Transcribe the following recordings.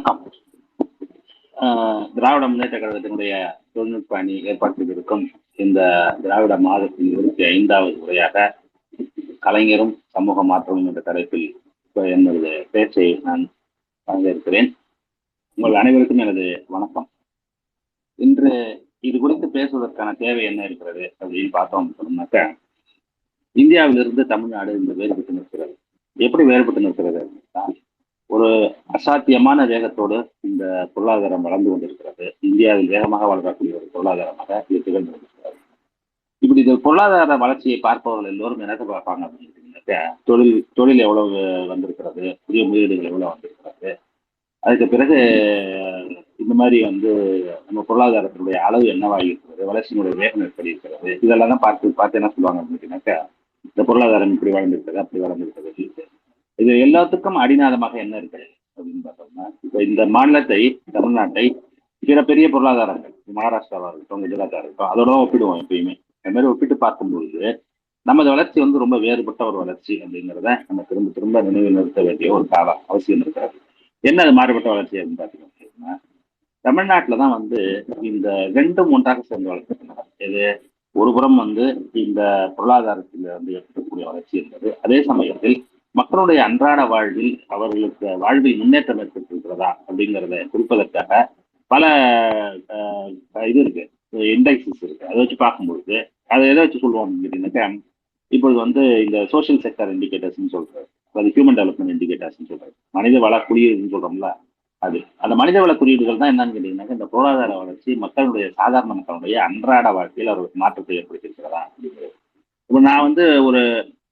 வணக்கம். திராவிட முன்னேற்ற கழகத்தினுடைய தொழில்நுட்ப அணி ஏற்பாடு செய்திருக்கும் இந்த திராவிட மாதத்தின் 25வது முறையாக கலைஞரும் சமூக மாற்றமும் என்ற தலைப்பில் எனது பேச்சை நான் பங்கேற்கிறேன். உங்கள் அனைவருக்கும் எனது வணக்கம். இன்று இது குறித்து பேசுவதற்கான தேவை என்ன இருக்கிறது அப்படின்னு பார்த்தோம் சொன்னாக்க, இந்தியாவிலிருந்து தமிழ்நாடு இந்த வேறுபட்டு நிற்கிறது. எப்படி வேறுபட்டு நிற்கிறது அப்படின்னா, ஒரு அசாத்தியமான வேகத்தோடு இந்த பொருளாதாரம் வளர்ந்து கொண்டிருக்கிறது. இந்தியாவில் வேகமாக வளரக்கூடிய ஒரு பொருளாதாரமாக இது திகழ்ந்து கொண்டிருக்கிறது. இப்படி இந்த பொருளாதார வளர்ச்சியை பார்ப்பவர்கள் எல்லோரும் என்ன பார்ப்பாங்க அப்படின்னாக்க, தொழில் எவ்வளவு வந்திருக்கிறது, புதிய முதலீடுகள் எவ்வளவு வந்திருக்கிறது, அதுக்கு பிறகு இந்த மாதிரி நம்ம பொருளாதாரத்தினுடைய அளவு என்னவாகி இருக்கிறது, வளர்ச்சியினுடைய வேகம் எப்படி இருக்கிறது, இதெல்லாம் தான் பார்த்து என்ன சொல்லுவாங்க அப்படின்னாக்கா, இந்த பொருளாதாரம் இப்படி வளர்ந்துருக்கிறது அப்படி வளர்ந்துருக்கிறது. இது எல்லாத்துக்கும் அடிநாதமாக என்ன இருக்குது அப்படின்னு பார்த்தோம்னா, இப்போ இந்த மாநிலத்தை, தமிழ்நாட்டை பிற பெரிய பொருளாதாரங்கள் மகாராஷ்டிராவாக இருக்கட்டும், குஜராத்தாக இருக்கட்டும், அதோட ஒப்பிடுவோம். எப்பயுமே இந்த மாதிரி ஒப்பிட்டு பார்க்கும்பொழுது நமது வளர்ச்சி ரொம்ப வேறுபட்ட ஒரு வளர்ச்சி அப்படிங்கிறத நம்ம திரும்ப திரும்ப நினைவில் நிறுத்த வேண்டிய ஒரு அவசியம் இருக்கிறது. என்ன அது மாறுபட்ட வளர்ச்சி அப்படின்னு பார்த்தீங்கன்னா, தமிழ்நாட்டில் தான் இந்த ரெண்டும் ஒன்றாக சேர்ந்து வளர்ச்சிருக்கிறாங்க. இது ஒரு புறம் இந்த பொருளாதாரத்தில் ஏற்படக்கூடிய வளர்ச்சி என்பது, அதே சமயத்தில் மக்களுடைய அன்றாட வாழ்வில் அவர்களுக்கு வாழ்வில் முன்னேற்றம் ஏற்பட்டிருக்கிறதா அப்படிங்கிறத குறிப்பதற்காக பல இது இருக்கு, இண்டெக்ஸஸ் இருக்கு. அதை வச்சு பார்க்கும்பொழுது அதை எதை வச்சு சொல்லுவோம் அப்படின்னாக்கா, இப்பொழுது இந்த சோசியல் செக்டர் இண்டிகேட்டர்ஸ்ன்னு சொல்றாரு, அது ஹியூமன் டெவலப்மெண்ட் இண்டிகேட்டர்ஸ்ன்னு சொல்றாரு, மனித வள குறியீடுன்னு சொல்றோம்ல. அந்த மனித வள குறியீடுகள் தான் என்னன்னு கேட்டீங்கன்னாக்கா, இந்த பொருளாதார வளர்ச்சி மக்களுடைய சாதாரண மக்களுடைய அன்றாட வாழ்க்கையில் அவர்களுக்கு மாற்றத்தை ஏற்படுத்தியிருக்கிறதா அப்படிங்கிறது. இப்போ நான் ஒரு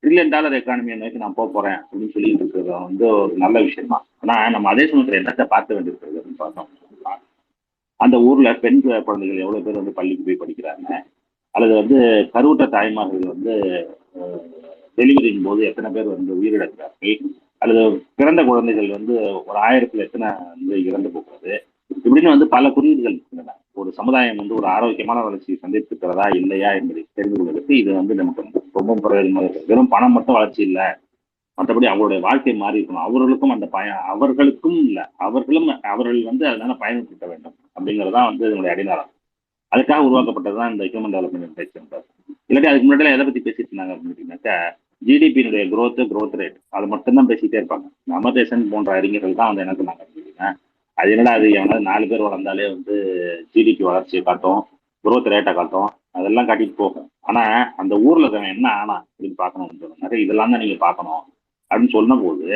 $1 trillion எக்கானமியை நோக்கி நான் போறேன் அப்படின்னு சொல்லிட்டு இருக்கிறது ஒரு நல்ல விஷயம் தான். ஆனா நம்ம அதே சமயத்தில் என்னத்தை பார்க்க வேண்டியிருக்கிறது அப்படின்னு பார்த்தோம், அந்த ஊர்ல பெண் குழந்தைகள் எவ்வளவு பேர் பள்ளிக்கு போய் படிக்கிறாங்க, அல்லது கருவுற்ற தாய்மார்கள் டெலிவரியின் போது எத்தனை பேர் உயிரிழக்கிறார்கள், அல்லது பிறந்த குழந்தைகள் ஒரு 1000ல் எத்தனை இறந்து போகிறது, இப்படின்னு பல குறியீடுகள் இருக்கின்றன. ஒரு சமுதாயம் ஒரு ஆரோக்கியமான வளர்ச்சியை சந்தித்திருக்கிறதா இல்லையா என்பதை தெரிந்து கொள்வதற்கு இது நமக்கு ரொம்ப பிரயோஜனமாக இருக்கு. வெறும் பணம் மட்டும் வளர்ச்சி இல்லை, மற்றபடி அவங்களுடைய வாழ்க்கை மாறி இருக்கணும், அவர்களுக்கும் அந்த அவர்களுக்கும் இல்லை, அவர்கள் அதனால பயன்படுத்த வேண்டும் அப்படிங்கிறதான் இதனுடைய அடிநாளம். அதுக்காக உருவாக்கப்பட்டதுதான் இந்த ஹியூமன் டெவலப்மெண்ட் இண்டெக்ஸ் என்பது. இல்லாட்டி அதுக்கு முன்னாடி எதை பத்தி பேசிட்டு இருந்தாங்க அப்படின்னாக்கா, ஜிடிபியினுடைய growth ரேட் அதை மட்டும்தான் பேசிட்டே இருப்பாங்க. அமர்தேசன் போன்ற அறிஞர்கள் தான் என்ன சொன்னாங்க அப்படின்னா, அது என்னடா அது எவனாவது 4 பேர் வளர்ந்தாலே ஜிடிபி வளர்ச்சியை காட்டும், growth ரேட்டை காட்டும், அதெல்லாம் காட்டிட்டு போகும். ஆனா அந்த ஊர்ல என்ன ஆனா அப்படின்னு பார்க்கணும், இதெல்லாம் தான் நீங்க பார்க்கணும் அப்படின்னு சொன்ன போது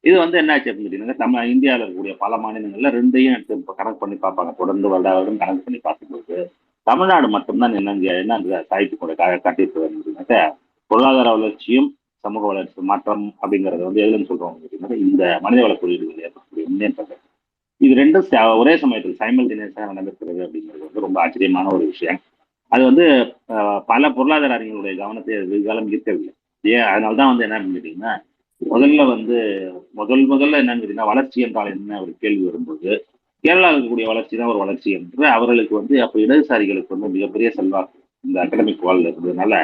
இது என்ன ஆச்சு அப்படின்னு கேட்டீங்கன்னா, இந்தியாவில் இருக்கக்கூடிய பல மாநிலங்கள்ல ரெண்டையும் எடுத்து கணக்கு பண்ணி பார்ப்பாங்க. தொடர்ந்து வருடம் கணக்கு பண்ணி பார்க்கும்போது தமிழ்நாடு மட்டும்தான் என்ன சாய்த்து காட்டியிருக்கிறது, பொருளாதார வளர்ச்சியும் சமூக வளர்ச்சி மாற்றம் அப்படிங்கறது எதுன்னு சொல்றோம் அப்படின்னா, இந்த மனிதவள குறியீடுகள் ஏற்படக்கூடிய முன்னேற்றங்கள் இது ரெண்டும் ஒரே சமயத்தில் சைமல்டேனியஸாக நடந்திருக்கிறது அப்படிங்கிறது ரொம்ப ஆச்சரியமான ஒரு விஷயம். அது பல பொருளாதார அறிஞர்களுடைய கவனத்தை எதிர்காலம் ஈர்க்கவில்லை. அதனால்தான் என்ன அப்படின்னு கேட்டீங்கன்னா, முதல்ல என்னன்னு கேட்டீங்கன்னா, வளர்ச்சி என்றால் என்ன ஒரு கேள்வி வரும்போது, கேரளாவில் இருக்கக்கூடிய வளர்ச்சி தான் ஒரு வளர்ச்சி என்று அவர்களுக்கு அப்ப இடதுசாரிகளுக்கு மிகப்பெரிய செல்வாக்கு இந்த அகடமிக் வால் இருந்ததுனால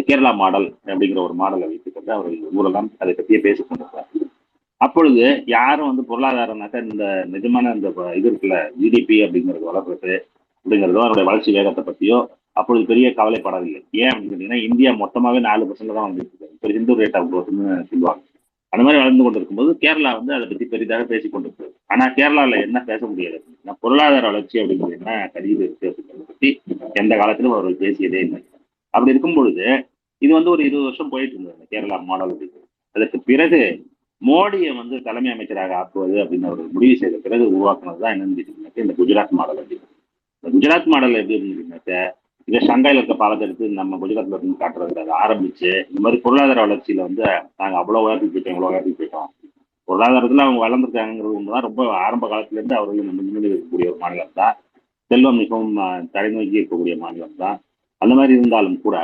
கேரளா மாடல் அப்படிங்கிற ஒரு மாடலை வைத்துக்கொண்டு அவர்கள் ஊரெல்லாம் அதை பற்றியே பேசிக் கொண்டிருக்கிறார். அப்பொழுது யாரும் பொருளாதாரம்னாக்கா இந்த நிஜமான இந்த இது இருக்குல்ல, ஜிடிபி அப்படிங்கிறது வளர்றது அப்படிங்கிறதோ அதனுடைய வளர்ச்சி வேகத்தை பற்றியோ அப்பொழுது பெரிய கவலைப்படவில்லை. ஏன் அப்படின்னு கேட்டீங்கன்னா, இந்தியா மொத்தமாகவே 4% தான் வந்துருக்கு. இப்போ ஹிந்து ரேட் ஆஃப் க்ரோத்னு சொல்லுவாங்க. அந்த மாதிரி வளர்ந்து கொண்டிருக்கும் போது கேரளா அதை பற்றி பெரிதாக பேசிக் கொண்டிருக்கிறது. ஆனா கேரளாவில் என்ன பேச முடியாது அப்படின்னா, பொருளாதார வளர்ச்சி அப்படிங்கிறது என்ன கருதி இருக்கு அப்படிங்கிறத பற்றி எந்த காலத்திலும் அவர்கள் பேசியதே இல்லை. அப்படி இருக்கும் பொழுது இது ஒரு 20 வருஷம் போயிட்டு இருந்தது கேரளா மாடல் அப்படிங்கிறது. அதற்கு பிறகு மோடியை தலைமை அமைச்சராக ஆக்குவது அப்படின்னு அவர் முடிவு செய்த பிறகு உருவாக்குனதுதான் என்னன்னு கேட்டீங்கன்னாக்க இந்த குஜராத் மாடல் அப்படிங்கிறது. இந்த குஜராத் மாடல் எப்படி இருந்துச்சுன்னாக்க, இதை ஷங்காயில் இருக்க பாலத்தை எடுத்து நம்ம குஜராத்ல இருந்து காட்டுறது அதை ஆரம்பிச்சு இந்த மாதிரி பொருளாதார வளர்ச்சியில நாங்க அவ்வளவு உயரத்துக்கு போயிட்டோம், இவ்வளவு உயரத்துக்கு போயிட்டோம், பொருளாதாரத்துல அவங்க வளர்ந்துருக்காங்கிறது ஒண்ணுதான். ரொம்ப ஆரம்ப காலத்துல இருந்து அவர்கள் முன்னணி இருக்கக்கூடிய ஒரு மாநிலம் தான், செல்வம் மிகவும் தலைநோக்கி இருக்கக்கூடிய மாநிலம் தான். அந்த மாதிரி இருந்தாலும் கூட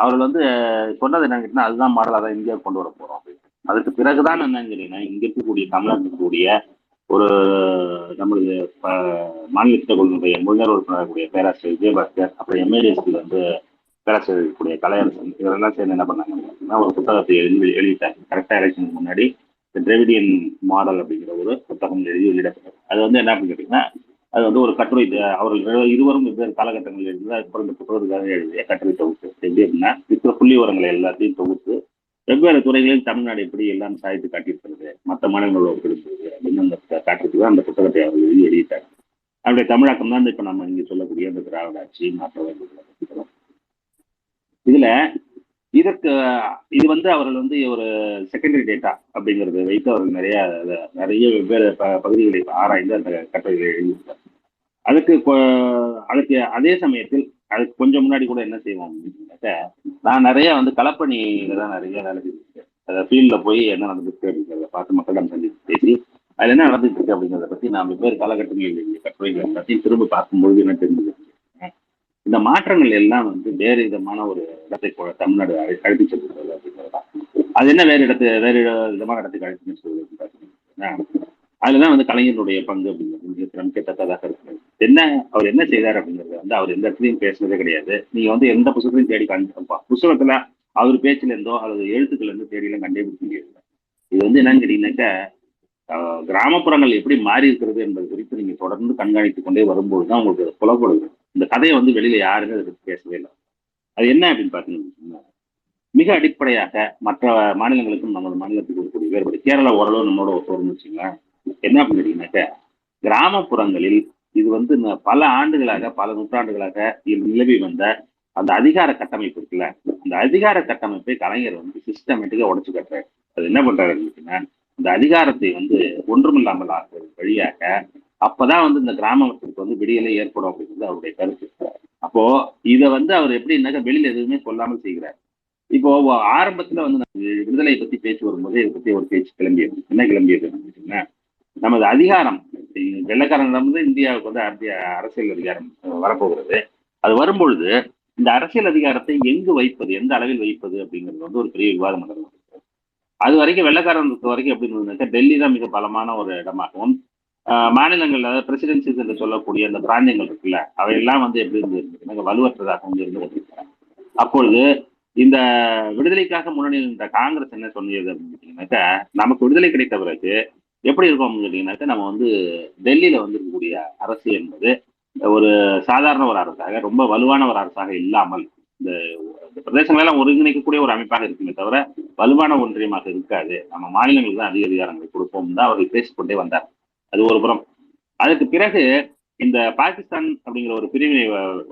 அவர்கள் சொன்னது என்னன்னு கேட்டீங்கன்னா, அதுதான் மாடல், அதை இந்தியாவுக்கு கொண்டு வர போறோம் அப்படின்னு. அதுக்கு பிறகுதான் என்னன்னு கேட்டீங்கன்னா, இங்க இருக்கக்கூடிய தமிழ்நாட்டில் இருக்கக்கூடிய ஒரு நம்மளுடைய மாநில கொள்கையுடைய முதல்வர் உறுப்பினருடைய பேராசிரியர் விஜயபாஸ்கர், அப்புறம் எம்ஏடிஎஸ்ல பேராசிரியர் இருக்கக்கூடிய கலையரசன், இவரெல்லாம் சேர்ந்து என்ன பண்ணாங்க அப்படின்னா ஒரு புத்தகத்தை எழுதிட்டாங்க. கரெக்டா எலெக்ஷனுக்கு முன்னாடி திராவிடியன் மாடல் அப்படிங்கிற ஒரு புத்தகம் எழுதி வெளியிடப்பட்டது. அது வந்து என்ன அப்படின்னு கேட்டீங்கன்னா, அது வந்து ஒரு கட்டுரை. அவர்கள் இருவரும் வெவ்வேறு காலகட்டங்களில் எழுதி அதுக்கப்புறம் இந்த புத்தகத்துக்காக எழுதிய கட்டுரை தொகுப்பு. எப்படி அப்படின்னா, இருக்கிற புள்ளி விவரங்களை எல்லாத்தையும் தொகுத்து வெவ்வேறு துறைகளில் தமிழ்நாடு எப்படி எல்லாம் சாதித்து காட்டியிருக்கிறது, மற்ற மாநிலங்களோட ஒப்பிடுகிறது அப்படின்னு அந்த காட்டுறதுக்கு தான் அந்த புத்தகத்தை அவர் எழுதி வெளியிட்டார். அவருடைய தமிழாக்கம் தான் இப்ப நம்ம இங்க சொல்லக்கூடிய அந்த திராவிட ஆட்சி மாற்றம். இதுல இதற்கு இது வந்து அவர்கள் வந்து ஒரு செகண்டரி டேட்டா அப்படிங்கிறத வைத்து அவர்கள் நிறைய வெவ்வேறு பகுதிகளை ஆராய்ந்து அந்த கட்டுரைகளை எழுதியிருக்கார். அதுக்கு அதுக்கு அதே சமயத்தில் அதுக்கு கொஞ்சம் முன்னாடி கூட என்ன செய்வோம் அப்படின்னாக்க, நான் நிறைய வந்து களப்பணியில தான் நிறைய வேலை செஞ்சிருக்கேன். அதை ஃபீல்ட்ல போய் என்ன நடந்துருக்கு அப்படிங்கிறத பார்த்து மக்களிடம் சந்தித்து பேசி அதுல என்ன நடந்துட்டு இருக்கு அப்படிங்கிறத பத்தி நான் வெவ்வேறு காலகட்டங்களில் கட்டுரைகள் எல்லாத்தையும் திரும்ப பார்க்கும்பொழுது என்ன தெரிஞ்சது, இந்த மாற்றங்கள் எல்லாம் வந்து வேறு விதமான ஒரு இடத்தை தமிழ்நாடு அழைத்து செல்கிறது அப்படிங்கிறதா. அது என்ன வேறு விதமான இடத்துக்கு அழைத்து செல்வது பார்த்தீங்கன்னா, அதுலதான் வந்து கலைஞருடைய பங்கு அப்படிங்கிறது முக்கியத்தக்கதாக இருக்கு. என்ன அவர் என்ன செய்தார் அப்படிங்கிறது வந்து அவர் எந்த இடத்துலையும் பேசுனதே கிடையாது. நீங்க வந்து எந்த புத்தகத்தையும் தேடி புத்தகத்துல அவர் பேச்சுல இருந்தோ அல்லது எழுத்துக்கள் இருந்து தேடியெல்லாம் கண்டுபிடிக்க முடியாது. இது வந்து என்னன்னு கேட்டீங்கன்னாக்க, கிராமப்புறங்கள் எப்படி மாறி இருக்கிறது என்பது குறித்து நீங்க தொடர்ந்து கண்காணித்துக் கொண்டே வரும்போதுதான் உங்களுக்கு புலப்படுது. இந்த கதையை வந்து வெளியில யாருமே அதை பற்றி பேசவே இல்லை. அது என்ன அப்படின்னு பாத்தீங்கன்னா, மிக அடிப்படையாக மற்ற மாநிலங்களுக்கும் நமது மாநிலத்துக்கு இருக்கக்கூடிய வேறுபடு. கேரளா ஓரளவு நம்மளோட ஒருத்தர் வச்சுங்களேன். என்ன அப்படின்னு கேட்டீங்கன்னாக்க, கிராமப்புறங்களில் இது வந்து பல ஆண்டுகளாக பல நூற்றாண்டுகளாக நிலவி வந்த அந்த அதிகார கட்டமைப்பு இருக்குல்ல, அந்த அதிகார கட்டமைப்பை கலைஞர் வந்து சிஸ்டமேட்டிக்கா உடைச்சு கட்டுறாரு. அது என்ன பண்றாரு அப்படின்னா, இந்த அதிகாரத்தை வந்து ஒன்றுமில்லாமல் ஆக்குறது வழியாக அப்பதான் வந்து இந்த கிராமத்துக்கு வந்து விடியலே ஏற்படும் அப்படிங்கிறது அவருடைய கருத்து. அப்போ இதை வந்து அவர் எப்படின்னாக்க வெளியில எதுவுமே சொல்லாமல் செய்கிறார். இப்போ ஆரம்பத்துல வந்து விடுதலை பத்தி பேச்சு வரும்போது இதை பத்தி ஒரு பேச்சு கிளம்பியது. என்ன கிளம்பியது அப்படின்னா, நமது அதிகாரம் வெள்ளக்காரனிடம் வந்து இந்தியாவுக்கு வந்து அரசியல் அதிகாரம் வரப்போகிறது. அது வரும்பொழுது இந்த அரசியல் அதிகாரத்தை எங்கு வைப்பது, எந்த அளவில் வைப்பது அப்படிங்கிறது வந்து ஒரு பெரிய விவாதம் நடந்தது. அது வரைக்கும் வெள்ளக்காரன் வரைக்கும் எப்படி இருந்ததுனாக்கா, டெல்லி தான் மிக பலமான ஒரு இடமாகவும், மாநிலங்கள் அதாவது பிரசிடென்சிஸ் என்று சொல்லக்கூடிய அந்த பிராந்தியங்கள் இருக்குல்ல, அவையெல்லாம் வந்து எப்படி இருந்தது வலுவற்றதாகவும் இருந்து கொண்டிருக்கிறாங்க. அப்பொழுது இந்த விடுதலைக்காக முன்னணி இந்த காங்கிரஸ் என்ன சொன்னது அப்படின்னு கேட்டீங்கன்னாக்கா, நமக்கு விடுதலை கிடைத்த பிறகு எப்படி இருக்கும் அப்படின்னு கேட்டீங்கன்னாக்கா, நம்ம வந்து டெல்லியில வந்து இருக்கக்கூடிய அரசு என்பது ஒரு சாதாரண ஒரு அரசாக, ரொம்ப வலுவான ஒரு அரசாக இல்லாமல் இந்த பிரதேசங்கள் எல்லாம் ஒருங்கிணைக்கக்கூடிய ஒரு அமைப்பாக இருக்குமே தவிர வலுவான ஒன்றியமாக இருக்காது. நம்ம மாநிலங்களுக்கு தான் அதிக அதிகாரங்களை கொடுப்போம் தான் அவர்கள் பேசிக்கொண்டே வந்தார். அது ஒரு புறம். அதுக்கு பிறகு இந்த பாகிஸ்தான் அப்படிங்கிற ஒரு பிரிவினை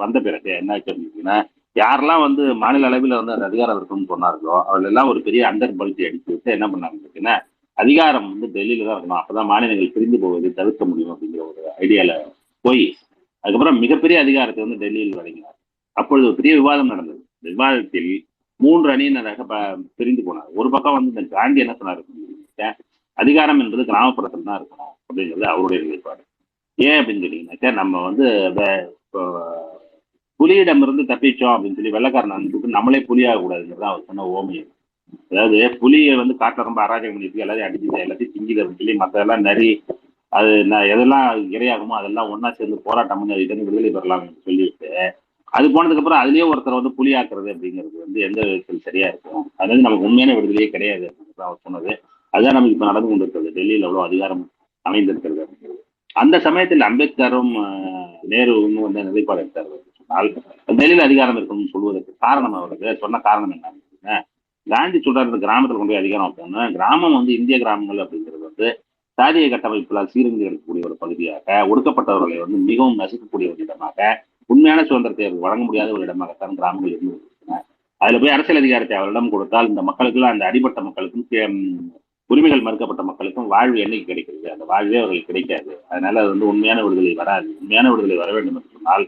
வந்த பிறகு என்ன ஆச்சு அப்படின்னா, யாரெல்லாம் வந்து மாநில அளவில் வந்து அந்த அதிகாரம் இருக்குன்னு சொன்னார்களோ அவர்கள் எல்லாம் ஒரு பெரிய அண்டர் பல்ட்டி அடிச்சு விட்டு என்ன பண்ணாங்க அப்படின்னா, அதிகாரம் வந்து டெல்லியில தான் இருக்கணும், அப்பதான் மாநிலங்கள் பிரிந்து போவதை தவிர்க்க முடியும் அப்படிங்கிற ஒரு ஐடியால போய் அதுக்கப்புறம் மிகப்பெரிய அதிகாரத்தை வந்து டெல்லியில் வழங்கினார். அப்பொழுது ஒரு பெரிய விவாதம் நடந்தது. இந்த விவாதத்தில் 3 அணியினராக பிரிந்து போனார். ஒரு பக்கம் வந்து இந்த காந்தி என்ன சொன்னார், அதிகாரம் என்பது கிராமப்புறத்தில் தான் இருக்கணும் அப்படிங்கிறது அவருடைய நிலைப்பாடு. ஏன் அப்படின்னு கேட்டீங்கன்னாக்கா, நம்ம வந்து புலியிடமிருந்து தப்பிச்சோம் அப்படின்னு சொல்லி வெள்ளக்காரன் அனுப்பிட்டு நம்மளே புலியாக கூடாதுங்கிறது அவர் சொன்ன ஓமியம். அதாவது புலியை வந்து காட்டில் ரொம்ப அராஜகம் பண்ணிட்டு எல்லாத்தையும் அடிச்சுட்டு எல்லாத்தையும் திங்கிது அப்படின்னு சொல்லி மற்றதெல்லாம் நரி அது எதெல்லாம் இரையாகுமோ அதெல்லாம் ஒன்னா சேர்ந்து போராட்டம் பண்ணி அதுக்கு விடுதலை பெறலாம் சொல்லிட்டு அது போனதுக்கு அப்புறம் அதுலயே ஒருத்தர் வந்து புலியாக்குறது அப்படிங்கிறது வந்து எந்த விதத்தில் சரியா இருக்கும். அது வந்து நமக்கு உண்மையான விடுதலையே கிடையாது அப்படிங்கிறது அவர் சொன்னது. அதுதான் நமக்கு இப்ப நடந்து கொண்டிருக்கிறது. டெல்லியில் எவ்வளவு அதிகாரம் அமைந்திருக்கிறது அப்படிங்கிறது. அந்த சமயத்தில் அம்பேத்கரும் நேருவும் வந்து நிலைப்பாடு எடுத்தார் சொன்னால் டெல்லியில் அதிகாரம் இருக்கணும்னு சொல்வதற்கு காரணம் அவருக்கு சொன்ன காரணம் என்ன, காந்தி சொல்றாரு கிராமத்தில் கொண்டு போய் அதிகாரம் வைப்போம்னா, கிராமம் வந்து இந்திய கிராமங்கள் அப்படிங்கிறது வந்து சாதிய கட்டமைப்புகளால் சீரழிந்து இருக்கக்கூடிய ஒரு பகுதியாக, ஒடுக்கப்பட்டவர்களை வந்து மிகவும் நசுக்கக்கூடிய ஒரு இடமாக, உண்மையான சுதந்திரத்தை வழங்க முடியாத ஒரு இடமாகத்தான் கிராமங்கள் இருந்து அதுல போய் அரசியல் அதிகாரத்தை அவரிடம் கொடுத்தால் இந்த மக்களுக்கெல்லாம் அந்த அடிப்பட்ட மக்களுக்கும் உரிமைகள் மறுக்கப்பட்ட மக்களுக்கும் வாழ்வு என்னைக்கு கிடைக்கிறது, அந்த வாழ்வே அவர்களுக்கு கிடைக்காது. அதனால அது வந்து உண்மையான விடுதலை வராது. உண்மையான விடுதலை வர வேண்டும் என்று சொன்னால்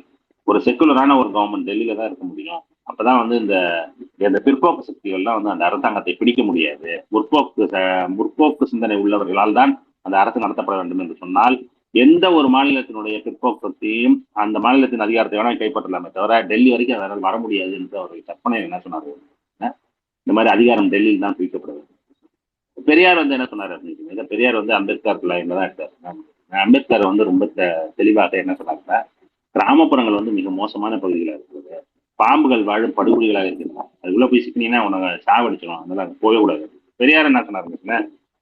ஒரு செக்குலரான ஒரு கவர்மெண்ட் டெல்லியில தான் இருக்க முடியும். அப்பதான் வந்து இந்த பிற்போக்கு சக்திகள்லாம் வந்து அந்த அரசாங்கத்தை பிடிக்க முடியாது. முற்போக்கு சிந்தனை உள்ளவர்களால் தான் அந்த அரசு நடத்தப்பட வேண்டும் என்று சொன்னால் எந்த ஒரு மாநிலத்தினுடைய பிற்போக்கு சக்தியும் அந்த மாநிலத்தின் அதிகாரத்தை வேணா கைப்பற்றலாமே தவிர டெல்லி வரைக்கும் அதனால் வர முடியாது என்று அவர்கள் கற்பனை என்ன சொன்னார், இந்த மாதிரி அதிகாரம் டெல்லியில் தான் பிரிக்கப்படுது. பெரியார் வந்து என்ன சொன்னார் அப்படின்னு, பெரியார் வந்து அம்பேத்கர் லைன்ல தான் இருக்காரு. அம்பேத்கர் வந்து ரொம்ப தெளிவாக என்ன சொன்னாருன்னா, கிராமப்புறங்கள் வந்து மிக மோசமான பகுதிகளாக இருக்கிறது, பாம்புகள் வாழும் படுகொலிகளாக இருக்கிறது, அதுக்குள்ள போய் சிக்கினீங்கன்னா உனக்கு சாவடிச்சிடும், அதனால போகவே கூடாது. பெரியார் என்ன சொன்னாருன்னா,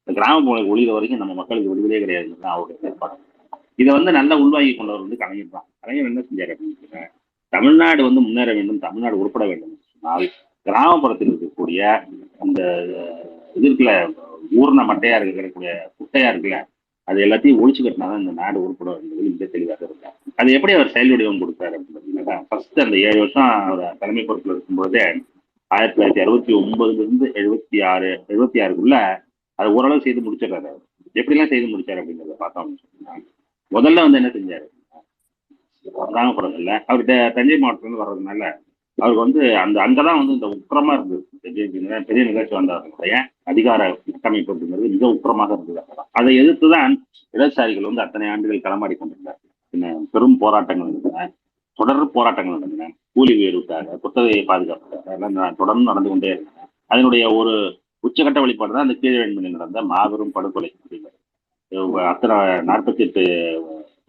இந்த கிராமப்புற ஒளிகிற வரைக்கும் நம்ம மக்களுக்கு விடுதலையே கிடையாதுன்னு அவருடைய ஏற்பாடு. இதை வந்து நல்லா உள்வாங்கி கொண்டவர் வந்து கலைஞர் தான். கலைஞர் என்ன செஞ்சார் அப்படின்னு தமிழ்நாடு வந்து முன்னேற வேண்டும், தமிழ்நாடு உருப்பட வேண்டும் சொன்னால் கிராமப்புறத்தில் இருக்கக்கூடிய அந்த இது இருக்குல்ல, ஊர்ன மட்டையா இருக்கக்கூடிய குட்டையா இருக்குல்ல, அது எல்லாத்தையும் ஒழிச்சு கட்டினாதான் இந்த நாடு உருப்படும் என்பது மிக தெளிவாக இருந்தார். அது எப்படி அவர் செயல் வடிவம் கொடுத்தாரு அப்படின்னு பார்த்தீங்கன்னா, ஃபர்ஸ்ட் அந்த 7 வருஷம் அவர் தலைமை பொறுப்பில் இருக்கும்போதே 1969 76க்குள்ள அது ஓரளவு செய்து முடிச்சிடறாரு. எப்படிலாம் செய்து முடிச்சாரு அப்படிங்கிறத பார்த்தோம். முதல்ல வந்து என்ன செஞ்சாரு, கிராமப்புறங்கள்ல அவர்கிட்ட தஞ்சை மாவட்டத்துல இருந்து வர்றதுனால அவருக்கு வந்து அந்த அங்கதான் வந்து இந்த உக்கிரமா இருந்தது. பெரிய நிகழ்ச்சி வந்தவர்களுடைய அதிகார கட்டமைப்பு அப்படிங்கிறது மிக உக்கிரமாக இருந்தது. அதை எதிர்த்துதான் இடதுசாரிகள் வந்து அத்தனை ஆண்டுகள் களமாடி கொண்டிருந்தார். பெரும் போராட்டங்கள் இருந்தன, தொடர் போராட்டங்கள் நடந்தன, கூலி உயர்வுக்காக, குத்தகையை பாதுகாப்புக்காக எல்லாம் தொடர்ந்து நடந்து கொண்டே இருந்தன. அதனுடைய ஒரு உச்சகட்ட வெளிப்பாடு தான் அந்த கீழவேண்மையில் நடந்த மாபெரும் படுகொலை அப்படிங்கிறது. அத்தனை 48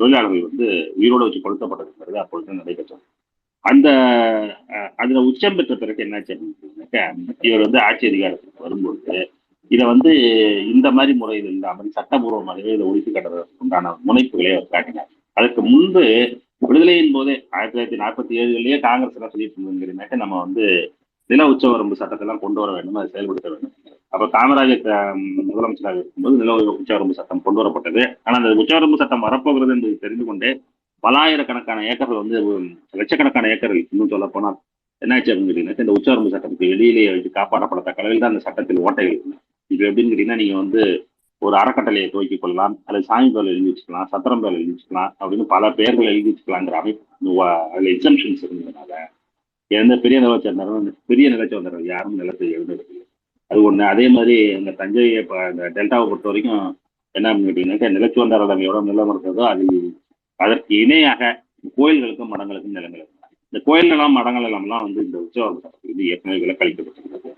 தொழிலாளர்கள் வந்து உயிரோடு வச்சு கொளுத்தப்பட்டதுங்கிறது அப்பொழுது நடைபெற்றது. அந்த அதுல உச்சம் பெற்ற பிறகு என்னாச்சு அப்படின்னாக்க, இவர் வந்து ஆட்சி அதிகாரத்துக்கு வரும்போது இதை வந்து இந்த மாதிரி முறையில் இல்லாமல் சட்டபூர்வமாகவே இதை ஒழித்து கட்டுறதுக்கு உண்டான முனைப்புகளை அவர் காட்டினார். அதுக்கு முன்பு விடுதலையின் போதே 1947 காங்கிரஸ் எல்லாம் சொல்லிட்டு இருந்ததுங்கிறனாக்க நம்ம வந்து நில உச்சவரம்பு சட்டத்தெல்லாம் கொண்டு வர வேண்டும், அதை செயல்படுத்த வேண்டும். அப்ப காமராஜர் முதலமைச்சராக இருக்கும்போது நில உச்சவரம்பு சட்டம் கொண்டு வரப்பட்டது. ஆனா அந்த உச்சவரம்பு சட்டம் வரப்போகிறது என்று தெரிந்து கொண்டு பலாயிரக்கணக்கான ஏக்கர்கள் வந்து லட்சக்கணக்கான ஏக்கர்கள் இன்னும் சொல்ல போனால் என்னாச்சு அப்படின்னு கேட்டீங்கன்னா, இந்த உச்சவரம்பு சட்டத்துக்கு வெளியிலேயே வச்சு காப்பாற்றப்படத்த அளவில் தான் அந்த சட்டத்தில் ஓட்டைகள் இருக்கு. இது எப்படின்னு கேட்டீங்கன்னா, நீங்க வந்து ஒரு அறக்கட்டளையை துவக்கிக் கொள்ளலாம், அல்லது சாமி பேர் எழுதி வச்சுக்கலாம், சத்திரம் பேர் எழுதி வச்சுக்கலாம் அப்படின்னு பல பெயர்கள் எழுதி வச்சுக்கலாங்கிற அமைப்பு அதுல எக்ஸம்ஷன்ஸ் இருந்ததுனால எந்த பெரிய நிலவச்ச இருந்தாலும் பெரிய நிலச்சி வந்தார்கள் யாரும் நிலத்தை எழுதுறது. அது ஒண்ணு. அதே மாதிரி இந்த தஞ்சையை இந்த டெல்டாவை பொறுத்த வரைக்கும் என்ன அப்படின்னு கேட்டீங்கன்னாக்கா, நிலச்சி வந்தாரிடம் எவ்வளவு நிலம் இருக்கிறதோ அது அதற்கு இணையாக கோயில்களுக்கும் மடங்களுக்கும் நிலங்கள் இருக்கு. இந்த கோயில் நிலம் மடங்கள் எல்லாம்லாம் வந்து இந்த உச்சவரம்பு சட்டத்துக்கு வந்து ஏற்கனவே விலக்களிக்கப்பட்டிருக்கிறது.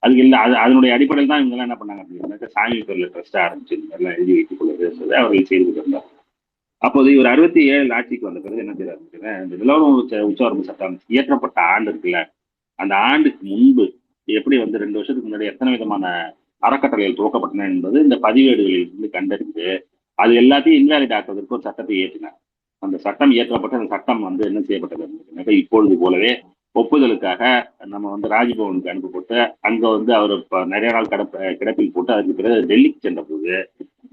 அதுக்கு இல்லை, அதனுடைய அடிப்படையில் தான் இவங்க என்ன பண்ணாங்க அப்படின்னாக்கா, சாமி பேர்ல ட்ரஸ்ட் ஆரம்பிச்சு இந்த மாதிரிலாம் எழுதி வைத்துக் கொள்வது அவர்கள் செய்து கொண்டிருந்தார். அப்போது இவர் 67 ஆட்சிக்கு வந்த பிறகு என்ன செய்யறாருன்னா, இந்த நிலவரம் உச்சவரம்பு சட்டம் இயற்றப்பட்ட ஆண்டு இருக்குல்ல, அந்த ஆண்டுக்கு முன்பு எப்படி வந்து 2 வருஷத்துக்கு முன்னாடி எத்தனை விதமான அறக்கட்டளைகள் துவக்கப்பட்டன என்பது இந்த பதிவேடுகளில் இருந்து கண்டறிந்து அது எல்லாத்தையும் இன்வேலிட் ஆக்குவதற்கு ஒரு சட்டத்தை ஏற்றினார். அந்த சட்டம் இயற்றப்பட்டு அந்த சட்டம் வந்து என்ன செய்யப்பட்டது, இப்பொழுது போலவே ஒப்புதலுக்காக நம்ம வந்து ராஜ்பவனுக்கு அனுப்பப்பட்டு அங்க வந்து அவர் நிறைய நாள் கிடப்பில் போட்டு அதுக்கு பிறகு டெல்லிக்கு சென்ற போது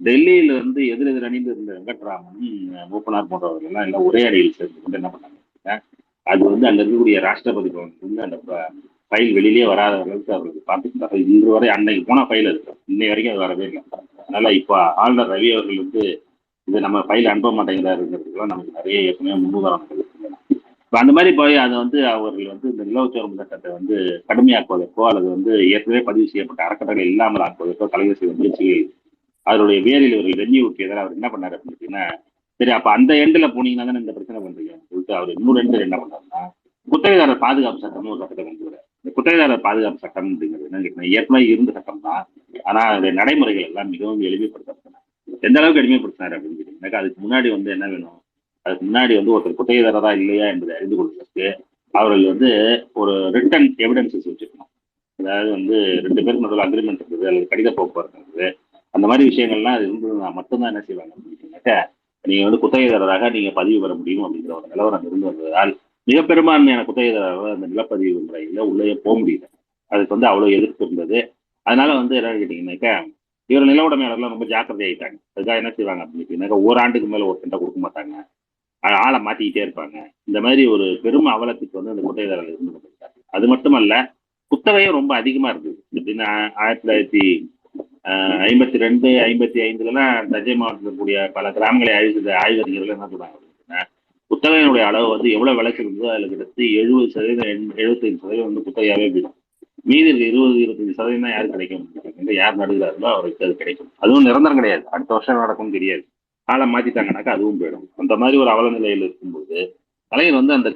டெல்லியில இருந்து எதிரெதிர் அணிந்து இருந்த வெங்கட்ராமனும் மூப்பனார் போன்றவர்கள் எல்லாம் ஒரே அடியில் சேர்ந்து கொண்டு என்ன பண்ணாங்க, அது வந்து அங்க இருக்கக்கூடிய ராஷ்டிரபதி பவனுக்கு வந்து அந்த ஃபைல் வெளியிலேயே வராத அளவுக்கு அவருக்கு பார்த்துக்கிட்டாங்க. இன்று வரை அன்னைக்கு போன ஃபைல் இருக்கு, இன்னை வரைக்கும் அது வரவே இல்லை. அதனால இப்போ ஆளுநர் ரவி அவர்கள் வந்து இது நம்ம ஃபைல் அனுப்ப மாட்டேங்கிறாருங்கிறதுக்குலாம் நமக்கு நிறைய ஏற்கனவே முன்னுதாரணங்கள் இருக்கு. இப்போ அந்த மாதிரி போய் அதை வந்து அவர்கள் வந்து இந்த நிலவுச்சவரம்பு சட்டத்தை வந்து கடுமையாக்குவதற்கோ அல்லது வந்து ஏற்கனவே பதிவு செய்யப்பட்ட அறக்கட்டளை இல்லாமல் ஆக்குவதற்கோ கலைஞர் செய்த முயற்சிகள் அதனுடைய வேரில் இவர்கள் வெண்ணி ஊற்றியதால் அவர் என்ன பண்ணாரு அப்படின்னா, சரி அப்ப அந்த எண்டில் போனீங்கன்னா தானே இந்த பிரச்சனை பண்றீங்க சொல்லிட்டு அவர் இன்னொரு எண்டில் என்ன பண்ணாருன்னா, குத்தகைதாரர் பாதுகாப்பு சட்டம்னு ஒரு சட்டத்தை கொண்டு வர. இந்த குத்தகைதாரர் பாதுகாப்பு சட்டம் அப்படிங்கிறது என்ன கேட்டீங்கன்னா, ஏற்கனவே இருந்த சட்டம் தான். ஆனா அதனுடைய நடைமுறைகள் எல்லாம் மிகவும் எளிமைப்படுத்தப்பட்டன. எந்த அளவுக்கு எளிமைப்படுத்தினாரு அப்படின்னு கேட்டீங்கன்னா, அதுக்கு முன்னாடி வந்து என்ன வேணும், அதுக்கு முன்னாடி வந்து ஒருத்தர் குத்தகைதாரரா இல்லையா என்பதை அறிந்து கொள்வதற்கு அவர்கள் வந்து ஒரு ரிட்டன் எவிடன்சஸ் வச்சுக்கணும். அதாவது வந்து 2 பேருக்கு முதல்ல அக்ரிமெண்ட் இருக்குது அல்லது கடித போக்குவரத்து இருக்குது, அந்த மாதிரி விஷயங்கள்லாம் அது இருந்ததுன்னா மட்டும்தான் என்ன செய்வாங்க அப்படின்னாக்கா, நீங்க வந்து குத்தகைதாரராக நீங்க பதிவு பெற முடியும் அப்படிங்கிற ஒரு நிலவரம் இருந்து வந்ததால் மிக பெரும்பான்மையான குத்தகைதாரர்கள் அந்த நிலப்பதிவு முறையில உள்ளே போக முடியல. அதுக்கு வந்து அவ்வளவு எதிர்ப்பு இருந்தது. அதனால வந்து என்ன கேட்டீங்கன்னாக்கா, இவர் நில உடைமையாளர்கள் ரொம்ப ஜாக்கிரதை ஆகிட்டாங்க. அதுக்காக என்ன செய்வாங்க அப்படின்னாக்கா, ஓராண்டுக்கு மேல ஒரு சண்டை கொடுக்க மாட்டாங்க, ஆளை மாத்திக்கிட்டே இருப்பாங்க. இந்த மாதிரி ஒரு பெரும் அவலத்துக்கு வந்து அந்த குத்தகைதாரர்கள் இருந்து கொண்டிருக்காங்க. அது மட்டுமல்ல, குத்தகையும் ரொம்ப அதிகமா இருந்தது. எப்படின்னா 1952 55 தஞ்சை மாவட்டத்தில் இருக்கக்கூடிய பல கிராமங்களை அழிச்சது ஆய்வறிஞர்கள் என்ன சொல்றாங்க அப்படின்னா, குத்தகையினுடைய அளவு வந்து எவ்வளவு விலைக்கு இருந்ததோ அதுல கிட்டத்தட்ட 70% 75% வந்து குத்தகையாவே போயிடும். மீதி இருக்க 20-25% தான் யாரு கிடைக்கும், யார் நடுகிறார்களோ அவருக்கு அது கிடைக்கும். அதுவும் நிரந்தரம் கிடையாது, அடுத்த வருஷம் நடக்கும் தெரியாது. ஆளை மாத்திட்டாங்கனாக்கா அதுவும் போயிடும். அந்த மாதிரி ஒரு அவல நிலையில் இருக்கும்போது கலைஞர் வந்து அந்த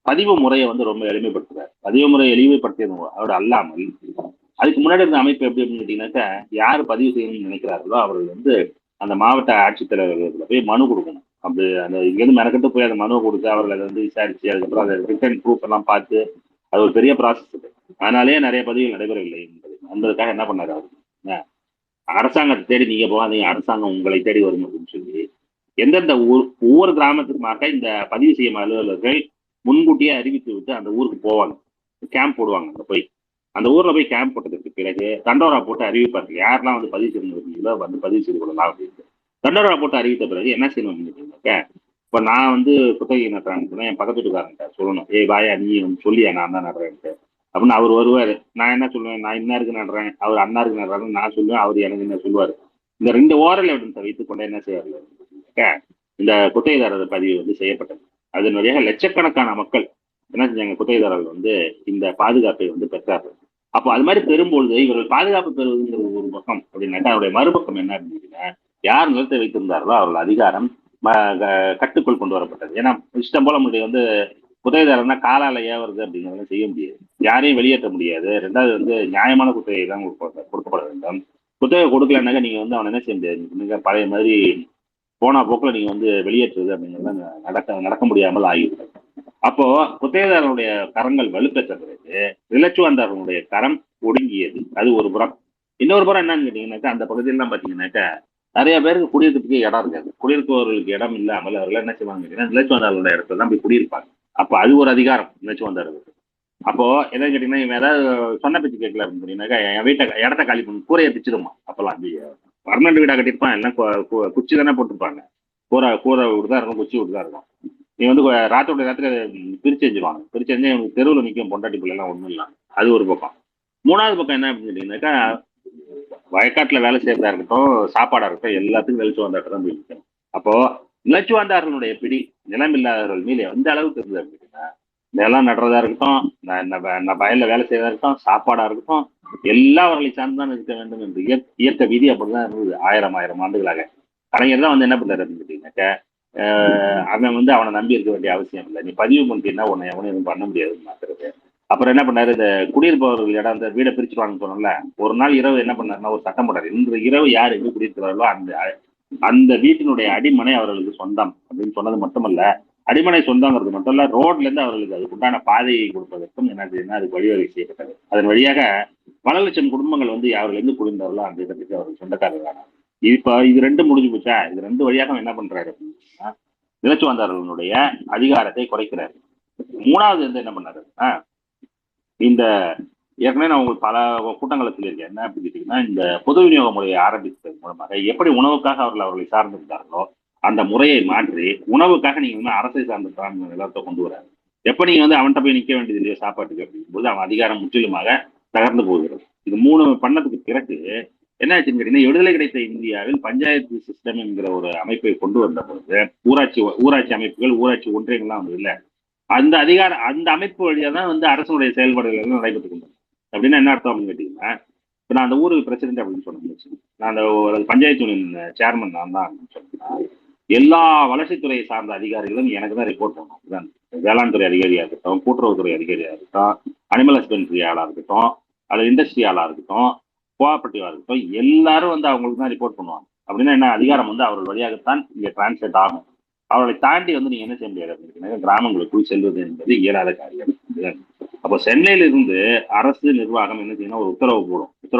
பதிவு முறையை வந்து ரொம்ப எளிமைப்படுத்துறாரு. பதிவு முறையை எளிமைப்படுத்தியது அவரோட அல்லாமல் அதுக்கு முன்னாடி இருந்த அமைப்பு எப்படி அப்படின்னு கேட்டீங்கன்னாக்கா, யார் பதிவு செய்யணும்னு நினைக்கிறார்களோ அவர்கள் வந்து அந்த மாவட்ட ஆட்சித்தலைவர்கள் போய் மனு கொடுக்கணும். அப்படி அந்த இங்கேருந்து மெனக்கிட்டு போய் அந்த மனுவை கொடுத்து அவர்கள் அதை வந்து விசாரிச்சு அதுக்கப்புறம் அதை ரிட்டன் ப்ரூஃப் எல்லாம் பார்த்து அது ஒரு பெரிய ப்ராசஸ். அதனாலேயே நிறைய பதிவுகள் நடைபெறவில்லை என்பதுக்காக என்ன பண்ணாரு அவர், அரசாங்கத்தை தேடி நீங்க போகாதீங்க, அரசாங்கம் உங்களை தேடி வரும் அப்படின்னு சொல்லி எந்தெந்த ஊர் ஒவ்வொரு கிராமத்துக்குமாக இந்த பதிவு செய்யும் அலுவலர்கள் முன்கூட்டியே அறிவித்து விட்டு அந்த ஊருக்கு போவாங்க, கேம்ப் போடுவாங்க. அங்க போய் அந்த ஊர்ல போய் கேம்ப் போட்டதுக்கு பிறகு தண்டோரா போட்டு அறிவிப்பார்கள் யாரெல்லாம் வந்து பதிவு செய்யணுங்களோ வந்து பதிவு செய்து கொள்ளலாம் அப்படின்னு. தண்டோரா போட்டு அறிவித்த பிறகு என்ன செய்யணும் அப்படின்னாக்க, இப்ப நான் வந்து குத்தகை நடுறேன்னு என் பக்கத்து வீட்டுக்காரன்ட்ட சொல்லணும், ஏய் வாயா நீ சொல்லியா நான் தான் நடுறேன்ட்டு அப்படின்னு. அவர் வருவாரு, நான் என்ன சொல்லுவேன், நான் இன்னாருக்கு நடுறேன், அவர் அண்ணாருக்கு நடுறாருன்னு நான் சொல்லுவேன், அவர் எனக்கு என்ன சொல்லுவாரு. இந்த 2 ஓரல் எவிடன்ஸை வைத்துக் கொண்டு என்ன செய்வார்கள், இந்த குத்தகைதாரர் பதிவு வந்து செய்யப்பட்டது. அதன் வழியாக லட்சக்கணக்கான மக்கள் என்ன செஞ்சாங்க, குத்தகைதாரர்கள் வந்து இந்த பாதுகாப்பை வந்து பெற்றார்கள். அப்போ அது மாதிரி பெறும்பொழுது இவர்கள் பாதுகாப்பு பெறுவதுங்கிறது ஒரு பக்கம் அப்படின்னாக்கா, அவருடைய மறுபக்கம் என்ன அப்படின்னா, யார் நிலத்தை வைத்திருந்தார்களோ அவர்கள் அதிகாரம் கட்டுக்குள் கொண்டு வரப்பட்டது. ஏன்னா இஷ்டம் போல நம்மளுடைய வந்து குத்தகைதாரர்னா காலால ஏவுறது அப்படிங்கிறத செய்ய முடியாது, யாரையும் வெளியேற்ற முடியாது. ரெண்டாவது வந்து நியாயமான குத்தகை தான் கொடுக்கப்பட வேண்டும். குத்தகை கொடுக்கலன்னாக்கா நீங்க வந்து அவனை என்ன செய்ய முடியாது, பழைய மாதிரி போனா போக்குல நீங்க வந்து வெளியேற்றுவது அப்படிங்கிறது நடக்க முடியாமல் ஆகிவிடும். அப்போ குத்தகைதாரனுடைய கரங்கள் வலுப்பெற்ற பிறகு நிலச்சுவாந்தாரனுடைய கரம் ஒடுங்கியது. அது ஒரு புறம். இன்னொரு புறம் என்னன்னு கேட்டீங்கன்னாக்கா, அந்த பகுதியெல்லாம் பாத்தீங்கன்னாக்கா நிறைய பேருக்கு குடியிருக்கிறதுக்கு இடம் இருக்காது. குடியிருப்பவர்களுக்கு இடம் இல்லாமல் அவர்கள் என்ன செய்வாங்க கேட்டீங்கன்னா, நிலச்சுவாந்தாரனுடைய இடத்துல தான் போய் குடியிருப்பாங்க. அப்ப அது ஒரு அதிகாரம் நிலச்சுவாந்தாரர்களுக்கு. அப்போ என்ன கேட்டீங்கன்னா, இவன் ஏதாவது சொன்ன பேச்சு கேட்கல அப்படின்னு சொன்னீங்கன்னாக்கா, என் வீட்டை இடத்த காலி பண்ணி கூரையை பிச்சுடுமா. அப்பெல்லாம் பர்மனண்ட் வீடா கட்டியிருப்பான், எல்லாம் குச்சி தானே போட்டிருப்பாங்க. கூரை விட்டு தான் இருக்கும், குச்சி விட்டு தான் இருக்கும். நீ வந்து ராத்திரோட ராத்திரி பிரிச்சு எஞ்சிருவாங்க. பிரிச்சு எஞ்சி இவனுக்கு தெருவில் நிற்கும் பொண்டாட்டி பிள்ளைலாம் ஒன்றும் இல்லை. அது ஒரு பக்கம். 3வது பக்கம் என்ன அப்படின்னு கேட்டீங்கன்னாக்கா, வயக்காட்டுல வேலை செய்யறதா இருக்கட்டும், சாப்பாடா இருக்கட்டும், எல்லாத்துக்கும் நிலச்சுவாந்தாட்ட தான் போய் நிற்கணும். அப்போ நிலச்சுவாந்தாரர்களுடைய பிடி நிலம் இல்லாதவர்கள் மீது எந்த அளவுக்கு இருந்தது அப்படின்னா, நிலம் நடுறதா இருக்கட்டும், நான் வயல்ல வேலை செய்யறதா இருக்கட்டும், சாப்பாடா இருக்கட்டும், எல்லா அவர்களை சார்ந்துதான் இருக்க வேண்டும் என்று இயற்கை விதி அப்படிதான் இருந்தது 1000 ஆண்டுகளாக. கலைஞர் தான் வந்து என்ன பண்ணாரு அப்படின்னு கேட்டீங்கன்னாக்க, அவன் வந்து அவனை நம்பி இருக்க வேண்டிய அவசியம் இல்லை, நீ பதிவு பண்ணிட்டீங்கன்னா உன்னை எவனும் எதுவும் பண்ண முடியாதுன்னு மாத்துறது. அப்புறம் என்ன பண்ணாரு, இந்த குடியிருப்பவர்கள் இடம் அந்த வீடை பிரிச்சுடுவாங்கன்னு சொன்னோம்ல, ஒரு நாள் இரவு என்ன பண்ணாருன்னா ஒரு சட்டம் போட்டாரு, இன்று இரவு யார் எங்க குடியிருக்கிறார்களோ அந்த அந்த வீட்டினுடைய அடிமனை அவர்களுக்கு சொந்தம் அப்படின்னு சொன்னது மட்டுமல்ல, அடிமனை சொந்தங்கிறது மட்டும் இல்ல, ரோட்ல இருந்து அவர்களுக்கு அதுக்கு உண்டான பாதையை கொடுப்பதற்கும் என்ன செய்யணும், அதுக்கு வழிவகை செய்யப்பட்டது. அதன் வழியாக பல லட்சம் குடும்பங்கள் வந்து அவர்கள் எங்கு குடியிருந்தார்களோ அந்த இடத்துக்கு அவர்கள் சொந்தக்காரர்களான. இப்ப இது 2 முடிஞ்சு போச்சா, இது 2 வழியாக என்ன பண்றாரு அப்படின்னா, நிலச்சுவாந்தாரர்களுடைய அதிகாரத்தை குறைக்கிறாரு. 3வது வந்து என்ன பண்ணாரு, இந்த ஏற்கனவே நான் உங்களுக்கு பல கூட்டங்களை சொல்லியிருக்கேன். என்ன அப்படின்னு கேட்டீங்கன்னா, இந்த பொது விநியோக முறையை ஆரம்பித்ததன் மூலமாக எப்படி உணவுக்காக அவர்களை சார்ந்திருந்தார்களோ அந்த முறையை மாற்றி உணவுக்காக நீங்க வந்து அரசை சார்ந்த நிலத்தை கொண்டு வராரு. எப்ப நீங்க வந்து அவன்கிட்ட போய் நிக்க வேண்டியது இல்லையோ சாப்பாட்டுக்கு அப்படிங்கும்போது அவன் அதிகாரம் முற்றிலுமாக தகர்ந்து போகிறது. இது 3 பண்ணதுக்கு பிறகு என்ன ஆச்சுன்னு கேட்டீங்கன்னா, விடுதலை கிடைத்த இந்தியாவில் பஞ்சாயத்து சிஸ்டம் என்கிற ஒரு அமைப்பை கொண்டு வந்த பொழுது ஊராட்சி அமைப்புகள், ஊராட்சி ஒன்றியங்கள்லாம் வந்து இல்லை. அந்த அமைப்பு வழியா தான் வந்து அரசனுடைய செயல்பாடுகள் எல்லாம் நடைபெற்றுக் கொண்டது. அப்படின்னா என்ன அர்த்தம் அப்படின்னு கேட்டீங்கன்னா, இப்போ நான் அந்த ஊருக்கு பிரசிடென்ட் அப்படின்னு சொன்னேன், நான் அந்த பஞ்சாயத்து யூனியன் சேர்மன் நான் தான் அப்படின்னு சொன்னா, எல்லா வளர்ச்சித்துறையை சார்ந்த அதிகாரிகளும் எனக்கு தான் ரிப்போர்ட் பண்ணணும். வேளாண் துறை அதிகாரியா இருக்கட்டும், கூட்டுறவுத்துறை அதிகாரியா இருக்கட்டும், அனிமல் ஹஸ்பண்ட்ரி ஆளா இருக்கட்டும், அது இண்டஸ்ட்ரி ஆளா இருக்கட்டும், கோஆபரேட்டிவா இருக்கட்டும், எல்லாரும் வந்து அவங்களுக்கு தான் ரிப்போர்ட் பண்ணுவாங்க. அப்படின்னா என்ன, அதிகாரம் வந்து அவர்கள் வழியாகத்தான் இங்கே டிரான்ஸ்லேட் ஆகும். அவர்களை தாண்டி வந்து நீங்க என்ன செய்ய முடியாது அப்படின்னு, கிராமங்களுக்குள் செல்வது என்பது இயலாத காரியம். அப்போ சென்னையில இருந்து அரசு நிர்வாகம் என்ன செய்யணும், ஒரு உத்தரவு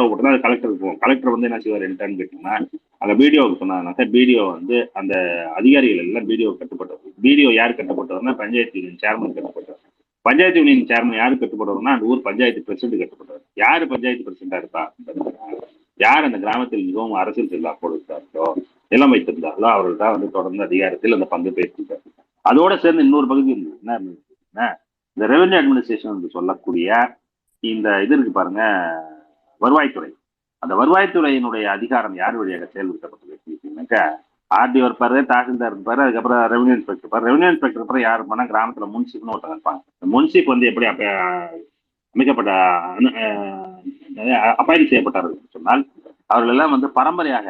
போட்டு அது கலெக்டருக்கு போகும். கலெக்டர் வந்து என்ன செய்வார் என்னன்னு கேட்டீங்கன்னா, அந்த பிடிஓவுக்கு சொன்னாங்கன்னாக்கா, பிடிஓ வந்து அந்த அதிகாரிகள் எல்லாம் பிடிஓ கட்டுப்பட்டவர். பிடிஓ யார் கட்டுப்பட்டவர்னா பஞ்சாயத்து யூனியன் சேர்மன் கட்டுப்பட்டவர். பஞ்சாயத்து யூனியன் சேர்மன் யாரு கட்டுப்பட்டவர்னா அந்த ஊர் பஞ்சாயத்து பிரசிடென்ட் கட்டுப்பட்டவர். யாரு பஞ்சாயத்து பிரசிடென்டா இருப்பா, யார் அந்த கிராமத்தில் மிகவும் அரசியல் செல்வாக்கு கொடுத்தார்களோ, நிலம் வைத்திருந்தார்களோ அவர்கள் தான் வந்து தொடர்ந்து அதிகாரத்தில் அந்த பங்கு பெற்றிருக்காரு. அதோட சேர்ந்து இன்னொரு பகுதி இருந்தது. என்ன இருந்ததுன்னா, இந்த ரெவென்யூ அட்மினிஸ்ட்ரேஷன் என்று சொல்லக்கூடிய இந்த இது இருக்கு பாருங்க, வருவாய்த்துறை. அந்த வருவாய்த்துறையினுடைய அதிகாரம் யார் வழியாக செயல்படுத்தப்பட்டது, ஆர்டிஓ இருப்பாரு, தாசில்தார் இருப்பாரு, அதுக்கப்புறம் ரெவென்யூ இன்ஸ்பெக்டர் இருப்பாரு. ரெவென்யூ இன்ஸ்பெக்டர் அப்புறம் யார் இருப்பாங்க, கிராமத்துல முன்சிப்னு ஒருத்தர் இருப்பாங்க. முன்சிப் வந்து எப்படி அமைக்கப்பட்ட அப்பாயிண்ட் செய்யப்பட்டார்கள் சொன்னால், அவர்கள் எல்லாம் வந்து பரம்பரையாக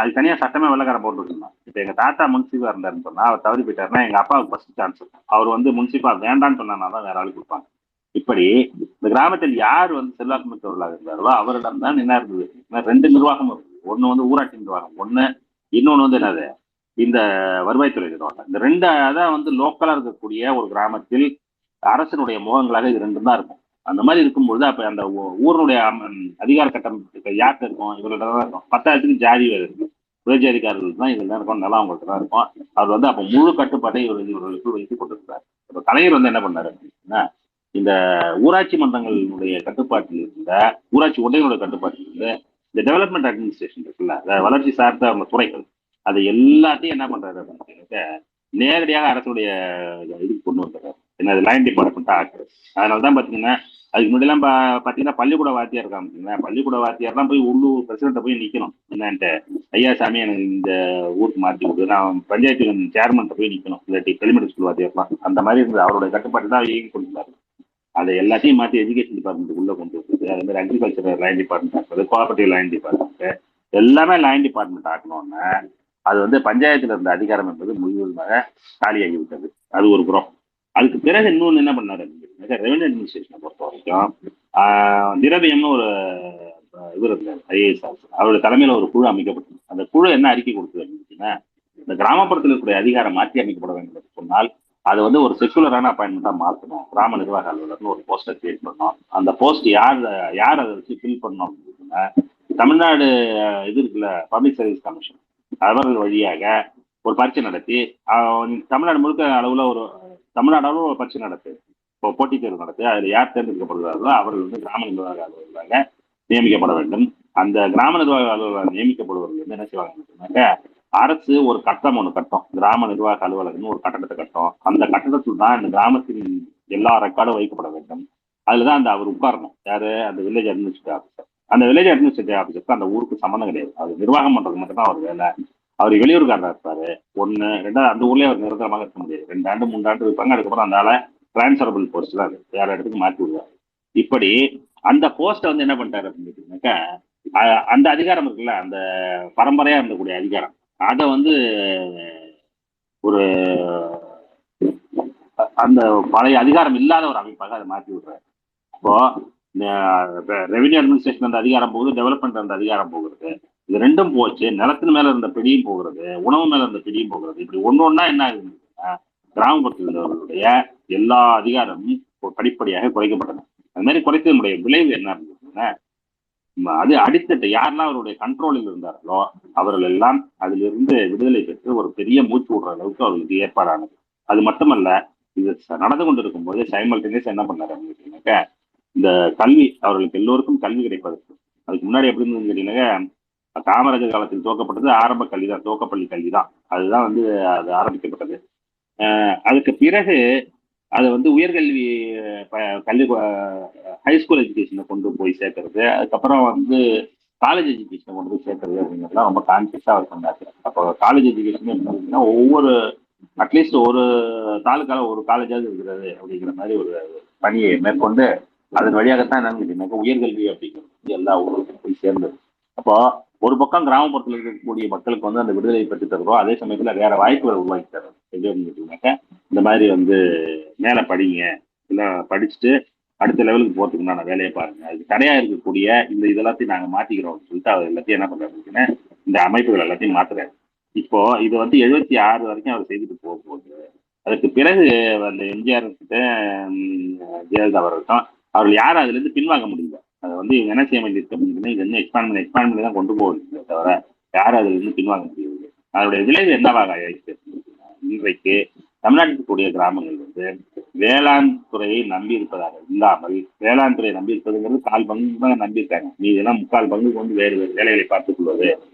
அது தனியா சட்டமே வெள்ளக்காரன் போட்டுருந்தாங்க. இப்ப எங்க தாத்தா முன்சிபா இருந்தாருன்னு சொன்னா, அவர் தவறி போயிட்டாருன்னா எங்க அப்பாவுக்கு ஃபர்ஸ்ட் சான்ஸ். அவர் வந்து முன்சிபா வேண்டான்னு சொன்னா தான் வேற ஆள் கொடுப்பாங்க. இப்படி இந்த கிராமத்தில் யார் வந்து செல்வாக்கு மிக்கவர்களாக இருந்தார்களோ அவரிடம் தான் என்ன இருந்தது, 2 நிர்வாகம் இருந்தது. ஒண்ணு வந்து ஊராட்சி நிர்வாகம், இன்னொன்னு வந்து என்னது, இந்த வருவாய்த்துறை நிர்வாகம். இந்த 2 அதான் வந்து லோக்கலா இருக்கக்கூடிய ஒரு கிராமத்தில் அரசினுடைய முகங்களாக இது 2 தான் இருக்கும். அந்த மாதிரி இருக்கும்போது அப்ப அந்த ஊருடைய அதிகார கட்டமைப்பு யார்கிட்ட இருக்கும், இவர்கிட்ட தான் இருக்கும். 10,000 ஜாதி வேறு இருக்கு, உயர்ஜாதிக்காரர்கள் தான் இதெல்லாம் இருக்கும், நிலம் அவங்கள்ட்ட தான் இருக்கும். அவர் வந்து அப்ப முழு கட்டுப்பாட்டை இவர்களுக்கு வைத்துக் கொண்டிருக்கிறார். இப்ப கலைஞர் வந்து என்ன பண்ணாரு அப்படின்னா, இந்த ஊராட்சி மன்றங்களுடைய கட்டுப்பாட்டில் இருந்த ஊராட்சி ஒன்றியங்களோட கட்டுப்பாட்டில் இருந்த இந்த டெவலப்மெண்ட் அட்மினிஸ்ட்ரேஷன் இருக்குல்ல, வளர்ச்சி சார்ந்த அவங்க துறைகள், அதை எல்லாத்தையும் என்ன பண்றாரு அப்படின்னு நேரடியாக அரசுடைய இதுக்கு கொண்டு வந்துடுறாரு. என்ன லைன் டிபார்ட்மெண்ட் ஆக்குறது. அதனாலதான் பாத்தீங்கன்னா அதுக்கு முன்னாடிலாம் பாத்தீங்கன்னா பள்ளிக்கூட வாத்தியார் இருக்காங்க பார்த்தீங்களா, பள்ளிக்கூட வாத்தியார்லாம் போய் உள்ளூர் பிரசிடண்ட்டை போய் நிக்கணும். என்னன்ட்டு ஐயா சாமி எனக்கு இந்த ஊருக்கு மாற்றி கொடுத்து நான் பஞ்சாயத்து சேர்மன்ட்ட போய் நிக்கணும், இல்லாட்டி எலிமெண்ட்ரி ஸ்கூல் வாத்தியார்லாம் அந்த மாதிரி இருந்தது. அவருடைய கட்டுப்பாட்டு தான் இயங்கி கொடுத்தாரு. அதை எல்லாத்தையும் மாற்றி எஜுகேஷன் டிபார்ட்மெண்ட் உள்ள கொண்டு வருது. அதே மாதிரி அக்ரிகல்ச்சர் லைன் டிபார்ட்மெண்ட் ஆக்குறது, கோஆபரேட்டிவ் லைன் டிபார்ட்மெண்ட், எல்லாமே லைன் டிபார்ட்மெண்ட் ஆக்கணும்னா அது வந்து பஞ்சாயத்துல இருந்த அதிகாரம் என்பது முழுவதுமாக காலியாகி விட்டது. அது ஒரு புறம். அதுக்கு பிறகு இன்னொன்று என்ன பண்ணாரு, ரெவன்யூ அட்மினிஸ்ட்ரேஷனை பொறுத்த வரைக்கும் திரவியம்னு ஒரு இவர் இருந்தார், ஐஏஎஸ் ஆஃபீஸர். அவருடைய தலைமையில ஒரு குழு அமைக்கப்பட்டது. அந்த குழு என்ன அறிக்கை கொடுத்தது அப்படின்னா, இந்த கிராமப்புறத்தில் இருக்கக்கூடிய அதிகாரம் மாற்றி அமைக்கப்பட வேண்டும் என்று சொன்னால் அதை வந்து ஒரு செக்குலரான அப்பாயின்மெண்டா மாற்றணும். கிராம நிர்வாக அலுவலர்னு ஒரு போஸ்டை கிரியேட் பண்ணணும். அந்த போஸ்ட் யார் அதை வச்சு ஃபில் பண்ணணும் அப்படின்னா, தமிழ்நாடு இது இருக்குல்ல, பப்ளிக் சர்வீஸ் கமிஷன், அவர்கள் வழியாக ஒரு பரீட்சை நடத்தி தமிழ்நாடு முழுக்க அளவுல ஒரு தமிழ்நாடு அளவில் ஒரு பரீட்சை நடத்து, இப்போ போட்டித் தேர்வு நடத்தி அதில் யார் தேர்ந்தெடுக்கப்படுகிறார்களோ அவர்கள் வந்து கிராம நிர்வாக அலுவலராக நியமிக்கப்பட வேண்டும். அந்த கிராம நிர்வாக அலுவலர் நியமிக்கப்படுவர்கள் வந்து என்ன செய்வாங்க, அரசு ஒரு கட்டம் ஒன்று கட்டும், கிராம நிர்வாக அலுவலகம்னு ஒரு கட்டடத்தை கட்டும். அந்த கட்டடத்தில் தான் இந்த கிராமத்தின் எல்லா ரெக்கார்டும் வைக்கப்பட வேண்டும். அதுலதான் அந்த அவர் உட்காரணும். யாரு, அந்த வில்லேஜ் அட்மினிஸ்ட்ரேட்டிவ் ஆஃபீஸர். அந்த வில்லேஜ் அட்மினிஸ்ட்ரேட்டிவ் ஆஃபீஸருக்கு அந்த ஊருக்கு சம்மந்தம் கிடையாது. அவர் நிர்வாகம் பண்றது மட்டும்தான் அவர் வேலை. அவர் வெளியூருக்காரா இருப்பாரு. ஒன்று ரெண்டாவது அந்த ஊர்லயே அவர் நிரந்தரமாக இருக்க முடியாது. 2 ஆண்டு 3 ஆண்டு இருப்பாங்க. அதுக்கப்புறம் அந்த ஆளை டிரான்ஸ்பரபிள் போஸ்ட் தான் வேற இடத்துக்கு மாற்றி விடுவார். இப்படி அந்த போஸ்ட்டை வந்து என்ன பண்ணிட்டாரு அப்படின்னாக்கா, அந்த அதிகாரம் இருக்குல்ல, அந்த பரம்பரையா இருந்தக்கூடிய அதிகாரம், அதை வந்து ஒரு அந்த பழைய அதிகாரம் இல்லாத ஒரு அமைப்பாக அதை மாற்றி விடுறாரு. இப்போ ரெவன்யூ அட்மினிஸ்ட்ரேஷன் அந்த அதிகாரம் போகுது, டெவலப்மெண்ட் அந்த அதிகாரம் போகிறது. இது ரெண்டும் போச்சு. நிலத்தின் மேல இருந்த பிடியும் போகிறது, உணவு மேல இருந்த பிடியும் போகிறது. இப்படி ஒன்னொன்னா என்ன ஆகுதுன்னா, கிராமப்புறத்தில் இருந்தவர்களுடைய எல்லா அதிகாரமும் படிப்படியாக குறைக்கப்பட்டது. அது மாதிரி குறைத்ததனுடைய விளைவு என்ன இருந்ததுன்னா, அது அடித்தட்டு யாரெல்லாம் அவருடைய கண்ட்ரோலில் இருந்தார்களோ அவர்கள் எல்லாம் அதிலிருந்து விடுதலை பெற்று ஒரு பெரிய மூச்சு விடுற அளவுக்கு அவர்களுக்கு ஏற்பாடானது. அது மட்டுமல்ல, இது நடந்து கொண்டிருக்கும் போது சைமல்டேனியஸ் என்ன பண்ணாரு அப்படின்னாக்க, இந்த கல்வி அவர்களுக்கு எல்லோருக்கும் கல்வி கிடைப்பதற்கு, அதுக்கு முன்னாடி எப்படி இருந்ததுன்னு கேட்டீங்கன்னாக்க, காமராஜர் காலத்தில் துவக்கப்பட்டது ஆரம்ப கல்வி தான், துவக்கப்பள்ளி கல்வி தான். அதுதான் வந்து அது ஆரம்பிக்கப்பட்டது. அதுக்கு பிறகு அதை வந்து உயர்கல்வி கல்வி ஹைஸ்கூல் எஜுகேஷனை கொண்டு போய் சேர்க்கறது, அதுக்கப்புறம் வந்து காலேஜ் எஜுகேஷனை கொண்டு போய் சேர்க்கறது அப்படிங்கிறதுலாம் ரொம்ப கான்சியஸாக அவர் சொன்னாரு. அப்போ காலேஜ் எஜுகேஷன் என்ன ஒவ்வொரு அட்லீஸ்ட் ஒரு தாலுக்கால ஒரு காலேஜாவது இருக்கிறது அப்படிங்கிற மாதிரி ஒரு பணியை மேற்கொண்டு அதன் வழியாகத்தான் என்னன்னு கேட்டீங்கன்னாக்க உயர்கல்வி அப்படிங்கிறது எல்லா ஊருக்கும் போய் சேர்ந்தது. அப்போ ஒரு பக்கம் கிராமப்புறத்தில் இருக்கக்கூடிய மக்களுக்கு வந்து அந்த விடுதலை பெற்று தருவோம், அதே சமயத்துல வேற வாய்ப்புகளை உருவாக்கி தரும். எப்படி அப்படின்னு கேட்டீங்கன்னாக்க, இந்த மாதிரி வந்து மேலே படிங்க, இல்லை படிச்சுட்டு அடுத்த லெவலுக்கு போகிறதுக்குண்டான வேலையை பாருங்க, அதுக்கு தடையா இருக்கக்கூடிய இந்த இதெல்லாத்தையும் நாங்கள் மாற்றிக்கிறோம் சொல்லிட்டு அவர் எல்லாத்தையும் என்ன பண்ணுறாருன்னா இந்த அமைப்புகள் எல்லாத்தையும் மாத்துறாரு. இப்போ இது வந்து 76 வரைக்கும் அவர் செய்துட்டு போகும்போது, அதுக்கு பிறகு அந்த எம்ஜிஆர் கிட்ட ஜெயலலிதா அவர்களும் அவர்கள் யாரும் அதுல இருந்து பின்வாங்க முடியல. அதை வந்து இவங்க என்ன செய்ய வேண்டியிருக்கு அப்படின்னா, இது வந்து எக்ஸ்பாண்ட் பண்ணி தான் கொண்டு போகுது தவிர யாரும் அதுல இருந்து பின்வாங்க முடியாது. அதனுடைய விளைவு என்னவாக ஆயிடுச்சு, இன்றைக்கு தமிழ்நாட்டில் கூடிய கிராமங்கள் வந்து வேளாண் துறையை நம்பி இருப்பதாக இல்லாமல், வேளாண் துறையை நம்பி இருப்பதுங்கிறது 4 பங்கு தான் நம்பி இருக்காங்க. மீதெல்லாம் 3/4 பங்குக்கு வந்து வேறு வேறு வேலைகளை பார்த்துக் கொள்வது,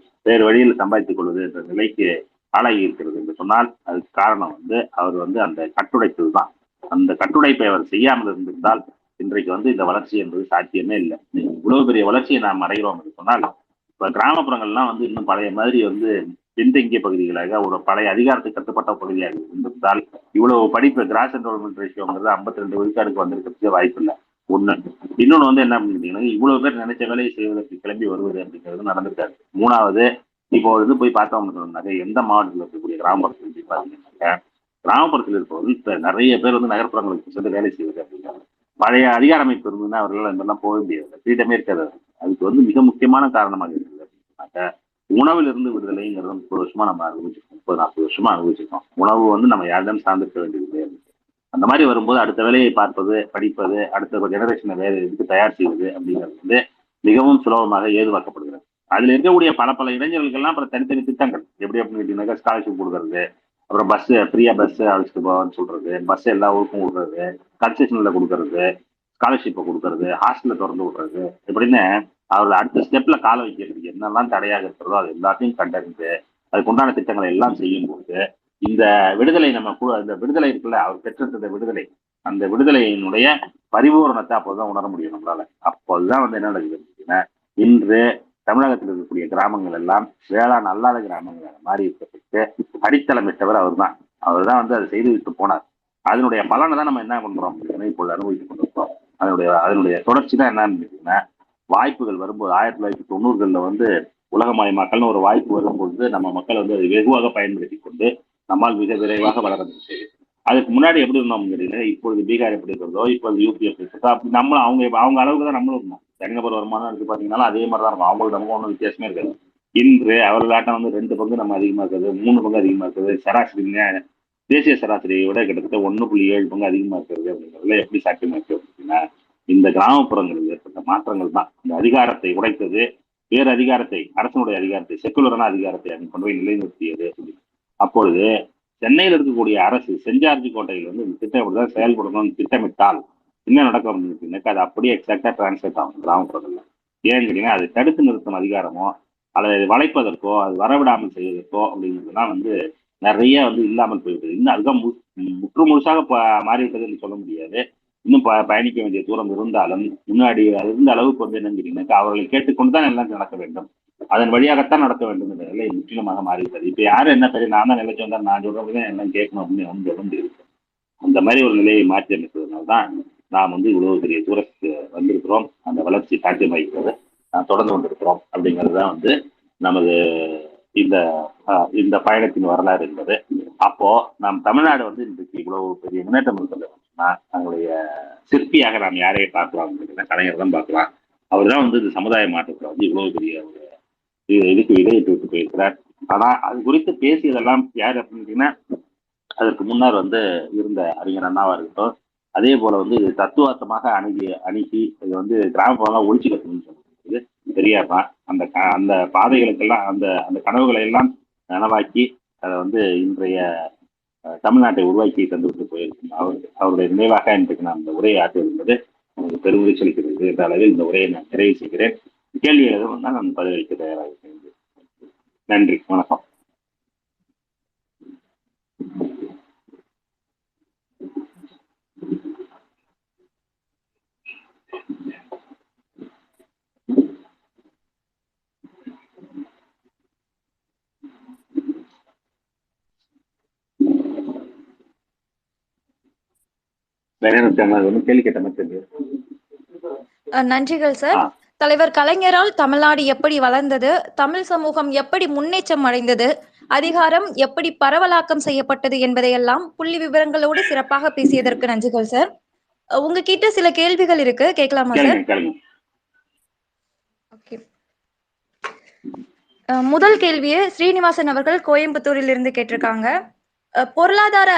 வேறு வழியில் சம்பாதித்துக் கொள்வது என்ற நிலைக்கு ஆளாகி இருக்கிறது என்று சொன்னால் அதுக்கு காரணம் வந்து அவர் வந்து அந்த கட்டுடைத்தல் தான். அந்த கட்டுடைப்பை அவர் செய்யாமல் இருந்திருந்தால் இன்றைக்கு வந்து இந்த வளர்ச்சி என்பது சாத்தியமே இல்லை. இவ்வளவு பெரிய வளர்ச்சியை நாம் அடைகிறோம் என்று சொன்னால், இப்ப கிராமப்புறங்கள்லாம் வந்து இன்னும் பழைய மாதிரி வந்து பின்தங்கிய பகுதிகளாக ஒரு பழைய அதிகாரத்துக்கு கட்டுப்பட்ட பகுதியாக இருந்திருந்தால் இவ்வளவு படிப்பு கிராஸ் என்ரோல்மெண்ட் ரேஷியோங்கிறது 52 விழுக்காடுக்கு வந்திருக்கிறதுக்கு வாய்ப்பு இல்லை. ஒண்ணு. இன்னொன்னு வந்து என்ன பண்ணிட்டீங்கன்னா, இவ்வளவு பேர் நினைச்ச வேலையை செய்வதற்கு கிளம்பி வருவது அப்படிங்கிறது நடந்திருக்காரு. 3வது, இப்போ இது போய் பார்த்தோம்னாக்க எந்த மாவட்டத்தில் இருக்கக்கூடிய கிராமப்புறத்தில் போய் பார்த்தீங்கன்னாக்க, கிராமப்புறத்தில் இருப்பவர்கள் இப்ப நிறைய பேர் வந்து நகர்ப்புறங்களுக்கு சென்று வேலை செய்வது அப்படிங்கிறாங்க. பழைய அதிகார அமைப்பு இருந்ததுன்னா அவர்கள் அதெல்லாம் போக முடியாது, ஃப்ரீடமே இருக்காது. அதுக்கு வந்து மிக முக்கியமான காரணமாக இருக்குது அப்படின்னாக்க, உணவில் இருந்து விடுதலைங்கிறது 30 வருஷமா நம்ம அனுபவிச்சிருக்கோம், 30-40 வருஷமா அனுபவிச்சிருக்கோம். உணவு வந்து நம்ம யாரிடம் சார்ந்திருக்க வேண்டியது கிடையாது. அந்த மாதிரி வரும்போது அடுத்த வேலையை பார்ப்பது, படிப்பது, அடுத்த ஜெனரேஷனை வேறு இதுக்கு தயார் செய்வது அப்படிங்கிறது வந்து மிகவும் சுலபமாக ஏதுவாக்கப்படுகிறது. அதுல இருக்கக்கூடிய பல பல இளைஞர்களுக்கெல்லாம் அப்புறம் தனித்தனி திட்டங்கள் எப்படி அப்படின்னு கேட்டீங்கன்னாக்கா ஸ்காலர்ஷிப் கொடுக்கறது, அப்புறம் பஸ் ஃப்ரீயா பஸ் அழைச்சிட்டு போவான்னு சொல்றது, பஸ் எல்லா ஊருக்கும் விடுறது, கன்செஷன்ல கொடுக்கறது, ஸ்காலர்ஷிப்பை கொடுக்கறது, ஹாஸ்டல்ல திறந்து விடுறது இப்படின்னு அவர்கள் அடுத்த ஸ்டெப்ல கால வைக்கிறதுக்கு என்னெல்லாம் தடையாக இருக்கிறதோ அது எல்லாத்தையும் கண்டறிந்து அதுக்கு உண்டான திட்டங்களை எல்லாம் செய்யும் போது இந்த விடுதலை இந்த விடுதலை இருக்குல்ல அவர் பெற்றிருந்த விடுதலை அந்த விடுதலையினுடைய பரிபூரணத்தை அப்போதான் உணர முடியும் நம்மளால. அப்போதுதான் வந்து என்ன நடக்குது இன்று தமிழகத்தில் இருக்கக்கூடிய கிராமங்கள் எல்லாம் வேளாண் அல்லாத கிராமங்களாக மாறி இருப்பதற்கு அடித்தளமிட்டவர் அவர் தான் வந்து அதை செய்து விட்டு போனார். அதனுடைய பலனை தான் நம்ம என்ன பண்றோம் இப்பொழுது அனுபவித்துக் கொண்டிருக்கோம். அதனுடைய தொடர்ச்சி தான் என்னன்னு கேட்டீங்கன்னா வாய்ப்புகள் வரும்போது 1990களில் வந்து உலகமயமாக்கல்னு ஒரு வாய்ப்பு வரும்போது நம்ம மக்கள் வந்து அதை வெகுவாக பயன்படுத்தி கொண்டு நம்மால் மிக விரைவாக வளர முடிச்சு. அதுக்கு முன்னாடி எப்படி இருந்தோம் கேட்டீங்கன்னா இப்பொழுது பீகார் எப்படி இருக்கிறதோ இப்போது யூபி எப்படி இருக்கிறதோ அப்படி நம்மளும் அவங்க அளவுக்கு தான் நம்மளும் இருந்தோம். தனிநபர் வருமானம் இருக்கு பார்த்தீங்கன்னா அதே மாதிரி தான் இருக்கும். அவங்களுக்கு நமக்கு ஒன்றும் வித்தியாசமே இருக்காது. இன்று அவர்களாட்டம் வந்து 2 பங்கு நம்ம அதிகமாக இருக்குது, 3 பங்கு அதிகமாக இருக்குது. சராசரிங்க தேசிய சராசரியை விட கிட்டத்தட்ட 1.7 பங்கு அதிகமாக இருக்கிறது அப்படிங்கிறதுல எப்படி சாத்தியமா இருக்கு அப்படின்னா இந்த கிராமப்புறங்களில் ஏற்பட்ட மாற்றங்கள் தான் இந்த அதிகாரத்தை உடைத்தது. வேறு அதிகாரத்தை அரசனுடைய அதிகாரத்தை செக்குலரான அதிகாரத்தை அங்கே கொண்டு போய் நிலைநிறுத்தியது. அப்பொழுது சென்னையில் இருக்கக்கூடிய அரசு செஞ்சார்ஜி கோட்டையில் வந்து இந்த திட்டம் எப்படிதான் செயல்படணும்னு திட்டமிட்டால் என்ன நடக்கும் அப்படின்னு அது அப்படியே எக்ஸாக்டா டிரான்ஸ்லேட் ஆகும் கிராமப்புறங்கள்ல. ஏன்னு கேட்டீங்கன்னா அதை தடுத்து நிறுத்தும் அதிகாரமோ அதை வளைப்பதற்கோ அது வரவிடாமல் செய்வதற்கோ அப்படிங்கிறதுலாம் வந்து நிறைய வந்து இல்லாமல் போய்விட்டது. இன்னும் அதுதான் முற்று முழுசாக மாறிவிட்டதுன்னு சொல்ல முடியாது. இன்னும் பயணிக்க வேண்டிய தூரம் இருந்தாலும் முன்னாடி இருந்த அளவுக்கு வந்து என்னன்னு கேட்டீங்கன்னாக்கா அவர்களை கேட்டுக்கொண்டுதான் எல்லாம் நடக்க வேண்டும், அதன் வழியாகத்தான் நடக்க வேண்டும் என்ற நிலை முற்றிலுமாக மாறிவிட்டது. இப்ப யாரும் என்ன தெரியும் நான் தான் நிலைச்சு வந்தா நான் சொல்றதுதான் எல்லாம் கேட்கணும் அப்படின்னு வந்து சொல்ல முடியாது. அந்த மாதிரி ஒரு நிலையை மாற்றி அமைப்பதனால்தான் நாம் வந்து இவ்வளவு பெரிய தூரத்துக்கு வந்திருக்கிறோம். அந்த வளர்ச்சி சாத்தியமாகிறது தொடர்ந்து கொண்டிருக்கிறோம் அப்படிங்கிறது தான் வந்து நமது இந்த இந்த பயணத்தின் வரலாறு என்பது. அப்போ நாம் தமிழ்நாடு வந்து இன்றைக்கு இவ்வளவு பெரிய முன்னேற்றம் இருக்கிறதுனா நம்மளுடைய சிற்பியாக நாம் யாரையும் பார்க்கலாம் அப்படின்னா கலைஞர் தான் பார்க்கலாம். அவர் தான் வந்து இந்த சமுதாய மாற்றத்தில் வந்து இவ்வளவு பெரிய ஒரு இதுக்கு இடையிட்டு விட்டு போயிருக்கிறார். ஆனா அது குறித்து பேசியதெல்லாம் யார் அப்படின்னா அதற்கு முன்னர் வந்து இருந்த அறிஞர் அண்ணாவா இருக்கட்டும், அதே போல வந்து இது தத்துவார்த்தமாக அணுகி இது வந்து கிராமப்புறம் ஒழிச்சு கட்டணும்னு சொல்றது பெரியார் தான். அந்த பாதைகளுக்கெல்லாம் அந்த அந்த கனவுகளை எல்லாம் நனவாக்கி அதை வந்து இன்றைய தமிழ்நாட்டை உருவாக்கி தந்துவிட்டு போயிருக்கும் அவருடைய நினைவாக இன்றைக்கு நான் இந்த உரையை ஆற்றுவது எனக்கு பெருமகிழ்ச்சி அளிக்கிறது என்ற அளவில் இந்த உரையை நான் நிறைவு செய்கிறேன். கேள்வி எதுவும் தான் நான் பதிலளிக்க தயாராக இருக்கிறேன். நன்றி, வணக்கம். நன்றிகள் சார். தலைவர் கலைஞரால் தமிழ்நாடு எப்படி வளர்ந்தது, தமிழ் சமூகம் எப்படி முன்னேற்றம் அடைந்தது, அதிகாரம் எப்படி பரவலாக்கம் செய்யப்பட்டது என்பதையெல்லாம் புள்ளி விவரங்களோடு சிறப்பாக பேசியதற்கு நன்றிகள் சார். உங்ககிட்ட சில கேள்விகள் இருக்கு, கேட்கலாமா சார்? முதல் கேள்வியை ஸ்ரீனிவாசன் அவர்கள் கோயம்புத்தூரில் இருந்து கேட்டிருக்காங்க. பொருளாதார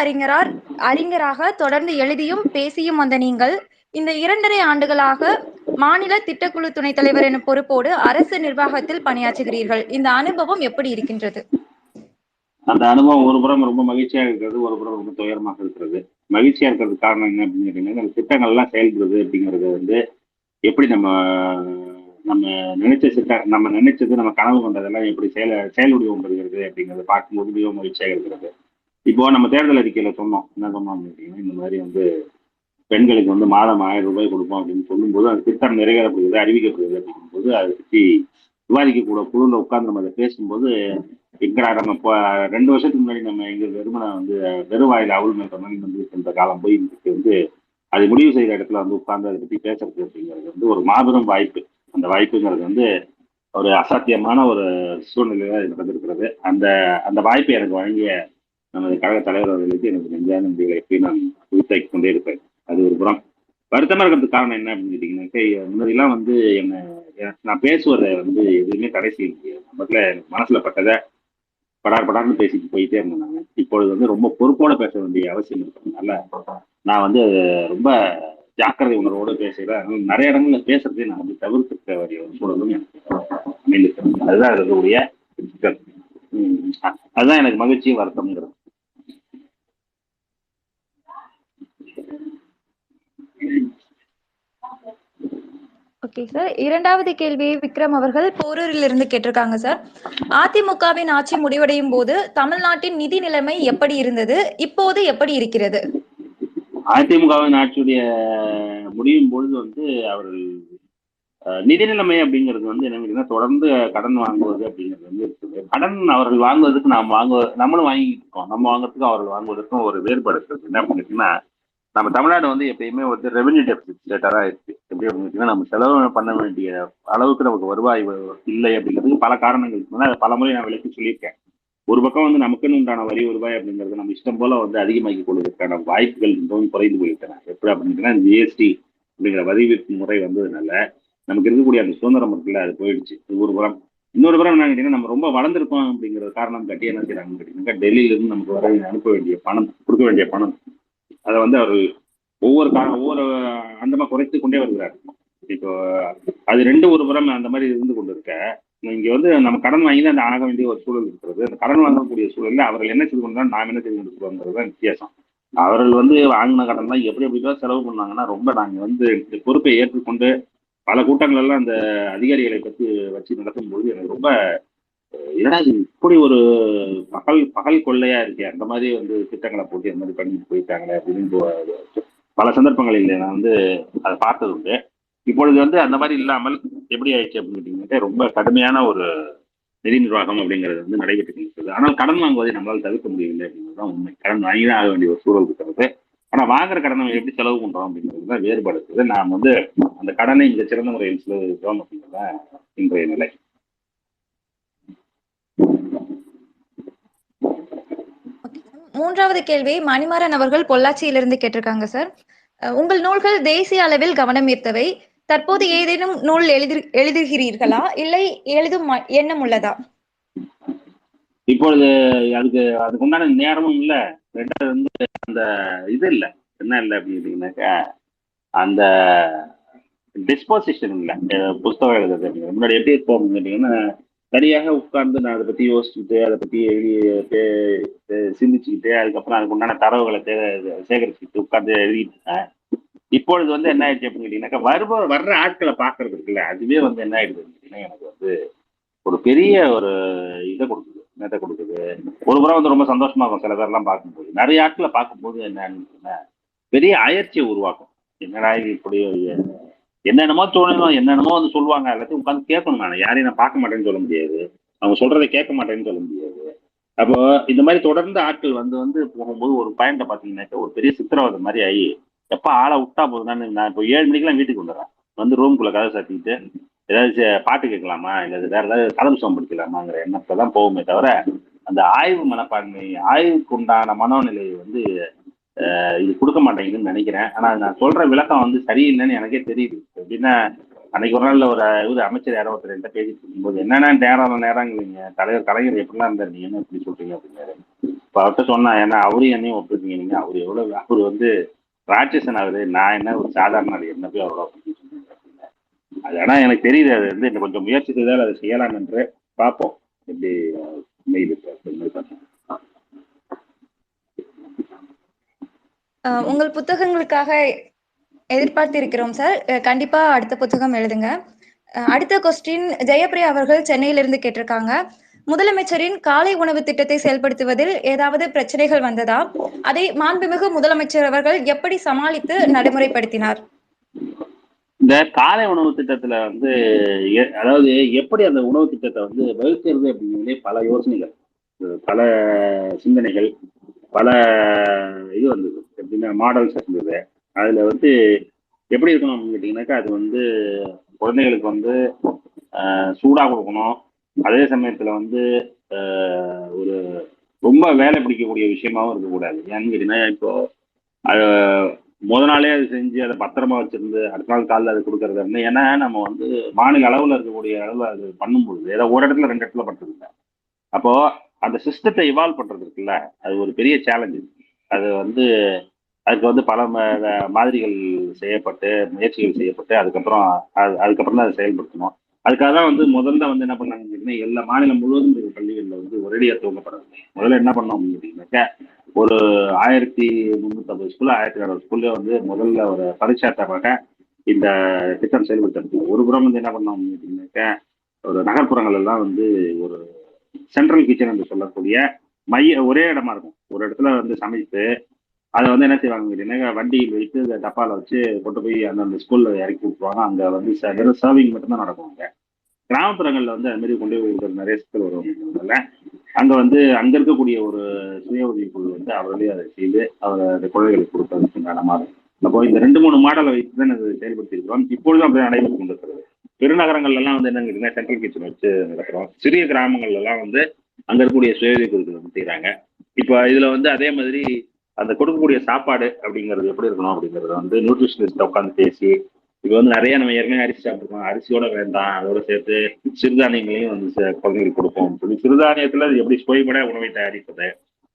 அறிஞராக தொடர்ந்து எழுதியும் பேசியும் வந்த நீங்கள் இந்த 2.5 ஆண்டுகளாக மாநில திட்டக்குழு துணைத் தலைவர் எனும் பொறுப்போடு அரசு நிர்வாகத்தில் பணியாற்றுகிறீர்கள். இந்த அனுபவம் எப்படி இருக்கின்றது? அந்த அனுபவம் ஒரு புறம் ரொம்ப மகிழ்ச்சியாக இருக்கிறது, ஒரு புறம் ரொம்ப துயரமாக இருக்கிறது. மகிழ்ச்சியா இருக்கிறது காரணம் என்ன அப்படின்னு கேட்டீங்கன்னா திட்டங்கள் எல்லாம் செயல்படுது அப்படிங்கிறது வந்து எப்படி நம்ம நினைச்சது நம்ம கனவு கொண்டதெல்லாம் எப்படி செயல்வடிவம் பெறுகிறது அப்படிங்கிறத பார்க்கும்போது மிகவும் மகிழ்ச்சியாக இருக்கிறது. இப்போ நம்ம தேர்தல் அறிக்கையில சொன்னோம் என்ன சொன்னோம் அப்படின்னா இந்த மாதிரி வந்து பெண்களுக்கு வந்து மாதம் 1000 ரூபாய் கொடுப்போம் அப்படின்னு சொல்லும்போது அந்த திட்டம் நிறைவேறப்படுகிறது, அறிவிக்கப்படுகிறது அப்படிங்கும்போது அதை பற்றி விவாதிக்கக்கூட குழுவில் உட்கார்ந்து நம்ம அதை பேசும்போது எங்கடா நம்ம இப்போ 2 வருஷத்துக்கு முன்னாடி நம்ம எங்க வெறுமனை வந்து வெறுவாயில் அவள் மேற்ற மாதிரி வந்து சென்ற காலம் போய் இன்னைக்கு வந்து அது முடிவு செய்கிற இடத்துல வந்து உட்கார்ந்து அதை பற்றி பேசுறது அப்படிங்கிறது வந்து ஒரு மாபெரும் வாய்ப்பு. அந்த வாய்ப்புங்கிறது வந்து ஒரு அசாத்தியமான ஒரு சூழ்நிலையில நடந்திருக்கிறது. அந்த அந்த வாய்ப்பை எனக்கு வழங்கிய நமது கழக தலைவர் அவர்களுக்கு எனக்கு நெஞ்சான நன்றிகளை எப்படி நான் குறித்தாக்கி கொண்டே இருப்பேன். அது ஒரு புறம். வருத்தமா இருக்கிறதுக்கு காரணம் என்ன அப்படின்னு கேட்டீங்கன்னாக்கா முன்னாடிலாம் வந்து நான் பேசுவதை வந்து எதுவுமே தடை செய்ய முடியாது. நமக்குல மனசுல பட்டதை படார்னு பேசிட்டு போயிட்டே இருந்தேன். இப்பொழுது வந்து ரொம்ப பொறுப்போட பேச வேண்டிய அவசியம் இருக்கிறதுனால நான் வந்து ரொம்ப ஜாக்கிரதை உணர்வோடு பேசுகிறேன். அதனால நிறைய இடங்கள்ல பேசுறதே நான் வந்து தவிர்க்க வேண்டிய ஒரு சூழலும் எனக்கு அமைந்திருக்கிறது. அதுதான் இருக்கக்கூடிய சிக்கல். அதுதான் எனக்கு மகிழ்ச்சியும் வருத்தம்ங்கிறது. Okay sir. இரண்டாவது கேள்வி விக்ரம் அவர்கள் போரூரிலிருந்து கேட்டிருக்காங்க சார். அதிமுகவின் ஆட்சி முடிவடையும் போது தமிழ்நாட்டின் நிதி நிலைமை எப்படி இருந்தது, இப்போது எப்படி இருக்கிறது? அதிமுகவின் ஆட்சியுடைய முடியும் பொழுது வந்து அவர்கள் நிதி நிலைமை அப்படிங்கிறது வந்து என்ன தொடர்ந்து கடன் வாங்குவது அப்படிங்கிறது வந்து இருக்குது. கடன் அவர்கள் வாங்குவதற்கு நம்மளும் வாங்கிட்டு இருக்கோம். நம்ம வாங்குறதுக்கும் அவர்கள் வாங்குவதற்கும் ஒரு வேறுபாடு இருக்குது. என்ன பண்ணிட்டுன்னா, நம்ம தமிழ்நாடு வந்து எப்பயுமே வந்து ரெவென்யூ டெபிசிட் ஸ்டேட்டரா இருக்கு. எப்படி அப்படின்னா, நம்ம செலவு பண்ண வேண்டிய அளவுக்கு நமக்கு வருவாய் இல்லை அப்படிங்கிறதுக்கு பல காரணங்கள் இருக்கு. அதை பல முறை நான் விளக்கி சொல்லியிருக்கேன். ஒரு பக்கம் வந்து நமக்குன்னு உண்டான வரி வருவாய் அப்படிங்கிறது நம்ம இஷ்டம் போல வந்து அதிகமாக்கி கொள்வதற்கான வாய்ப்புகள் மிகவும் குறைந்து போயிட்டன. எப்படி அப்படின்னா, ஜிஎஸ்டி அப்படிங்கிற வரி விற்பு முறை வந்ததுனால நமக்கு இருக்கக்கூடிய அந்த சுதந்திரம் இருக்குல்ல, அது போயிடுச்சு. இது ஒரு புறம். இன்னொரு புறம் என்ன கேட்டீங்கன்னா, நம்ம ரொம்ப வளர்ந்துருக்கோம் அப்படிங்கிற காரணம் காட்டி என்ன செய்யறாங்கன்னு கேட்டீங்கன்னா, டெல்லியில இருந்து நமக்கு வர அனுப்ப வேண்டிய பணம், கொடுக்க வேண்டிய பணம், அதை வந்து அவர் ஒவ்வொரு அந்தமா குறைத்து கொண்டே வருகிறார். இப்போ அது ரெண்டு ஒரு புறம் அந்த மாதிரி இருந்து கொண்டு இருக்க, இங்க வந்து நம்ம கடன் வாங்கி தான் ஆக வேண்டிய ஒரு சூழல் இருக்கிறது. அந்த கடன் வாங்கக்கூடிய சூழல்ல அவர்கள் என்ன செய்து கொண்டால் நாம் என்ன செய்து கொண்டிருக்கிறோங்கிறது வித்தியாசம். அவர்கள் வந்து வாங்கின கடன் தான் எப்படி எப்படிதான் செலவு பண்ணாங்கன்னா, ரொம்ப நாங்க வந்து இந்த பொறுப்பை ஏற்றுக்கொண்டு பல கூட்டங்கள் எல்லாம் அந்த அதிகாரிகளை பற்றி வச்சு நடத்தும் பொழுது எனக்கு ரொம்ப என்னடா இது இப்படி ஒரு பகல் பகல் கொள்ளையா இருக்கே, அந்த மாதிரி வந்து திட்டங்களை போட்டு இந்த மாதிரி பண்ணிட்டு போயிட்டாங்களே அப்படின்னு பல சந்தர்ப்பங்களில் நான் வந்து அதை பார்த்தது உண்டு. இப்பொழுது வந்து அந்த மாதிரி இல்லாமல் எப்படி ஆயிடுச்சு அப்படின்னு கேட்டீங்கன்னா, ரொம்ப கடுமையான ஒரு நிதி நிர்வாகம் அப்படிங்கிறது வந்து நடைபெற்று இருக்கிறது. ஆனால் கடன் வாங்குவதை நம்மளால் தவிர்க்க முடியவில்லை அப்படிங்கிறதுதான் உண்மை. கடன் வாங்கி தான் ஆக வேண்டிய ஒரு சூழல் இருக்கிறது. ஆனா வாங்குற கடனை நம்ம எப்படி செலவு பண்றோம் அப்படிங்கிறது தான் வேறுபாடு இருக்குது. நாம் வந்து அந்த கடனை மிக சிறந்த முறையில் செலவழிக்கிறோம் அப்படிங்கிறத இன்றைய நிலை. மூன்றாவது கேள்வி மணிமாறன் அவர்கள் பொள்ளாச்சியிலிருந்து கேட்டிருக்காங்க சார். உங்கள் நூல்கள் தேசிய அளவில் கவனம் ஈர்த்தவை. தற்போது ஏதேனும் நூல் எழுதுகிறீர்களா, இல்லை எழுதும் எண்ணம் உள்ளதா? இப்பொழுது அதுக்கு உண்டான நேரமும் இல்லை. ரெண்டாவது வந்து அந்த இது இல்லை. என்ன இல்லை அப்படின்னாக்கா, அந்த டிஸ்போசிஷன் இல்லை புஸ்தகம் எழுதுறது. முன்னாடி எப்படி இருப்போம் கேட்டீங்கன்னா, சரியாக உட்கார்ந்து நான் அதை பத்தி யோசிச்சுட்டு அதை பத்தி சிந்திச்சுக்கிட்டு அதுக்கப்புறம் அதுக்கு உண்டான தரவுகளை சேகரிச்சுட்டு உட்கார்ந்து எழுதிட்டு இருக்கேன். இப்பொழுது வந்து என்ன ஆயிடுச்சு அப்படின்னு கேட்டீங்கன்னாக்கா, வர்ற ஆட்களை பாக்குறது இருக்குல்ல, அதுவே வந்து என்ன ஆயிடுது அப்படின்னா எனக்கு வந்து ஒரு பெரிய ஒரு இதை கொடுக்குது, நேரத்தை கொடுக்குது. ஒரு புறம் வந்து ரொம்ப சந்தோஷமா இருக்கும் சில பேர்லாம் பார்க்கும்போது. நிறைய ஆட்களை பார்க்கும்போது என்னன்னு பெரிய அயற்சியை உருவாக்கும். என்னடா இப்படி என்னென்னமோ தோணணும், என்னென்னமோ வந்து சொல்லுவாங்க, எல்லாத்தையும் உட்காந்து கேட்கணும். நான் யாரையும் நான் பார்க்க மாட்டேன்னு சொல்ல முடியாது, அவங்க சொல்றதை கேட்க மாட்டேன்னு சொல்ல முடியாது. அப்போ இந்த மாதிரி தொடர்ந்து ஆட்கள் வந்து வந்து போகும்போது ஒரு பாயிண்ட பாத்தீங்கன்னாக்க ஒரு பெரிய சித்திரவதை மாதிரி ஆகி, எப்ப ஆளை விட்டா போதுன்னு நான் இப்போ 7 மணிக்கெல்லாம் வீட்டுக்கு வந்துடுறேன். வந்து ரூம்குள்ள கதை சாத்திக்கிட்டு ஏதாவது பாட்டு கேட்கலாமா, இல்லை வேற ஏதாவது கதை புத்தகம் படிக்கலாமாங்கிற எண்ணத்தை தான் போகுமே தவிர, அந்த ஆய்வு மனப்பான்மை, ஆய்வுக்கு உண்டான மனோநிலை வந்து இது கொடுக்க மாட்டேங்குதுன்னு நினைக்கிறேன். ஆனா நான் சொல்ற விளக்கம் வந்து சரியில்லைன்னு எனக்கே தெரியுது. எப்படின்னா, அன்னைக்கு ஒரு நாள்ல ஒரு அமைச்சர் யாரோ ஒருத்தர் என்கிட்ட பேசிட்டு இருக்கும்போது, என்னன்னா நேரங்கிறீங்க, தலைவர் கலைஞர் எப்படிலாம் இருந்தார், நீங்க என்ன இப்படி சொல்றீங்க அப்படின்னாரு. இப்போ அவர்கிட்ட சொன்னா, ஏன்னா அவரும் என்னையும் ஒப்புருக்கீங்க, நீங்க அவர் வந்து ராட்சசன் ஆகுது, நான் என்ன ஒரு சாதாரண ஆள், என்ன போய் அவ்வளோ அது. ஆனா எனக்கு தெரியுது அது வந்து இன்னும் கொஞ்சம் முயற்சி செய்தால் அதை செய்யலாம் என்று பார்ப்போம். எப்படி உங்கள் புத்தகங்களுக்காக எதிர்பார்த்திருக்கிறோம் சார். கண்டிப்பா அடுத்த புத்தகம் எழுதுங்க. அடுத்த கொஸ்டின் ஜெயப்பிரியா அவர்கள் சென்னையிலிருந்து கேட்டிருக்காங்க. முதலமைச்சரின் காலை உணவு திட்டத்தை செயல்படுத்துவதில் ஏதாவது பிரச்சனைகள் வந்ததா? அதை மாண்புமிகு முதலமைச்சர் அவர்கள் எப்படி சமாளித்து நடைமுறைப்படுத்தினார்? இந்த காலை உணவு திட்டத்துல வந்து அதாவது எப்படி அந்த உணவு திட்டத்தை வந்து வகுக்கிறது அப்படிங்கிறதே பல யோசனைகள், பல சிந்தனைகள், பல இது வந்தது. எப்படின்னா மாடல்ஸ் இருந்தது. அதுல வந்து எப்படி இருக்கணும் அப்படின்னு கேட்டீங்கன்னாக்கா, அது வந்து குழந்தைகளுக்கு வந்து சூடா கொடுக்கணும். அதே சமயத்துல வந்து ஒரு ரொம்ப வேலை பிடிக்கக்கூடிய விஷயமாவும் இருக்கக்கூடாது. ஏன்னு கேட்டீங்கன்னா, இப்போ முத நாளே அது செஞ்சு அதை பத்திரமா வச்சிருந்து அடுத்த நாள் காலையில் அது கொடுக்கறது இருந்து, ஏன்னா நம்ம வந்து மாநில அளவில் இருக்கக்கூடிய அளவில் அது பண்ணும்பொழுது ஏதோ ஒரு இடத்துல 2 இடத்துல பண்றது. அப்போ அந்த சிஸ்டத்தை இவால்வ் பண்றது இருக்குல்ல, அது ஒரு பெரிய சேலஞ்சு. அது வந்து அதுக்கு வந்து பல மாதிரிகள் செய்யப்பட்டு, முயற்சிகள் செய்யப்பட்டு, அதுக்கப்புறம் தான் அதை செயல்படுத்தணும். அதுக்காக தான் வந்து முதல்ல வந்து என்ன பண்ணாங்கன்னு கேட்டீங்கன்னா, எல்லா மாநிலம் முழுவதும் இருக்கிற பள்ளிகள்ல வந்து ஒரேடியா துவங்கப்படவில்லை. முதல்ல என்ன பண்ணோம் அப்படின்னு கேட்டீங்கன்னாக்கா, ஒரு 1350 ஸ்கூல், 1400 ஸ்கூல்ல வந்து முதல்ல ஒரு பரிட்சார்த்தமாக இந்த திட்டம் செயல்படுத்தப்பட்டது. ஒரு புறம் வந்து என்ன பண்ணோம் அப்படின்னு கேட்டீங்கன்னாக்கா, ஒரு நகர்ப்புறங்கள் எல்லாம் வந்து ஒரு சென்ட்ரல் கிச்சன் என்று சொல்லக்கூடிய ஒரே இடமா இருக்கும். ஒரு இடத்துல வந்து சமைத்து அதை வந்து என்ன செய்வாங்க கேட்டீங்கன்னா, வண்டியில் வைத்து அந்த டப்பால வச்சு கொண்டு போய் அந்தந்த ஸ்கூல்ல இறக்கி விட்டுருவாங்க. அங்க வந்து வெறும் சர்விங் மட்டும்தான் நடக்கும் அங்க. கிராமப்புறங்கள்ல வந்து அது மாதிரி கொண்டு போய் கொடுக்குற நிறைய சிக்கல் வரும் அப்படிங்கிறதுனால, அங்க வந்து அங்க இருக்கக்கூடிய ஒரு சுய உதவி குழு வந்து அவர்களே அதை செய்து அந்த குழந்தைகளுக்கு கொடுப்பதற்கு உண்டான மாடல். அப்போ இந்த 2, 3 மாடலை வைத்து தான் அதை செயல்படுத்தி இருக்கிறோம். இப்பொழுதும் அப்படியே நடைபெற்று கொண்டிருக்கிறது. பெருநகரங்கள்ல எல்லாம் வந்து என்னன்னு கேட்டீங்கன்னா, சென்ட்ரல் கிச்சன் வச்சு நடக்கிறோம். சிறிய கிராமங்கள்ல எல்லாம் வந்து அங்க இருக்கக்கூடிய சுய உதவி குழுக்கள் வந்து செய்யறாங்க. இப்ப இதுல வந்து அதே மாதிரி அந்த கொடுக்கக்கூடிய சாப்பாடு அப்படிங்கிறது எப்படி இருக்கணும் அப்படிங்கறத வந்து நியூட்ரிஷனிஸ்ட உட்காந்து பேசி, இப்ப வந்து நிறைய நம்ம ஏற்கனவே அரிசி சாப்பிட்டுருக்கோம், அரிசியோட வேண்டாம், அதோட சேர்த்து சிறுதானியங்களையும் வந்து குழந்தைங்களுக்கு கொடுப்போம் சொல்லி, சிறுதானியத்துல அது எப்படி சுவைபட உணவை தயாரிப்பது,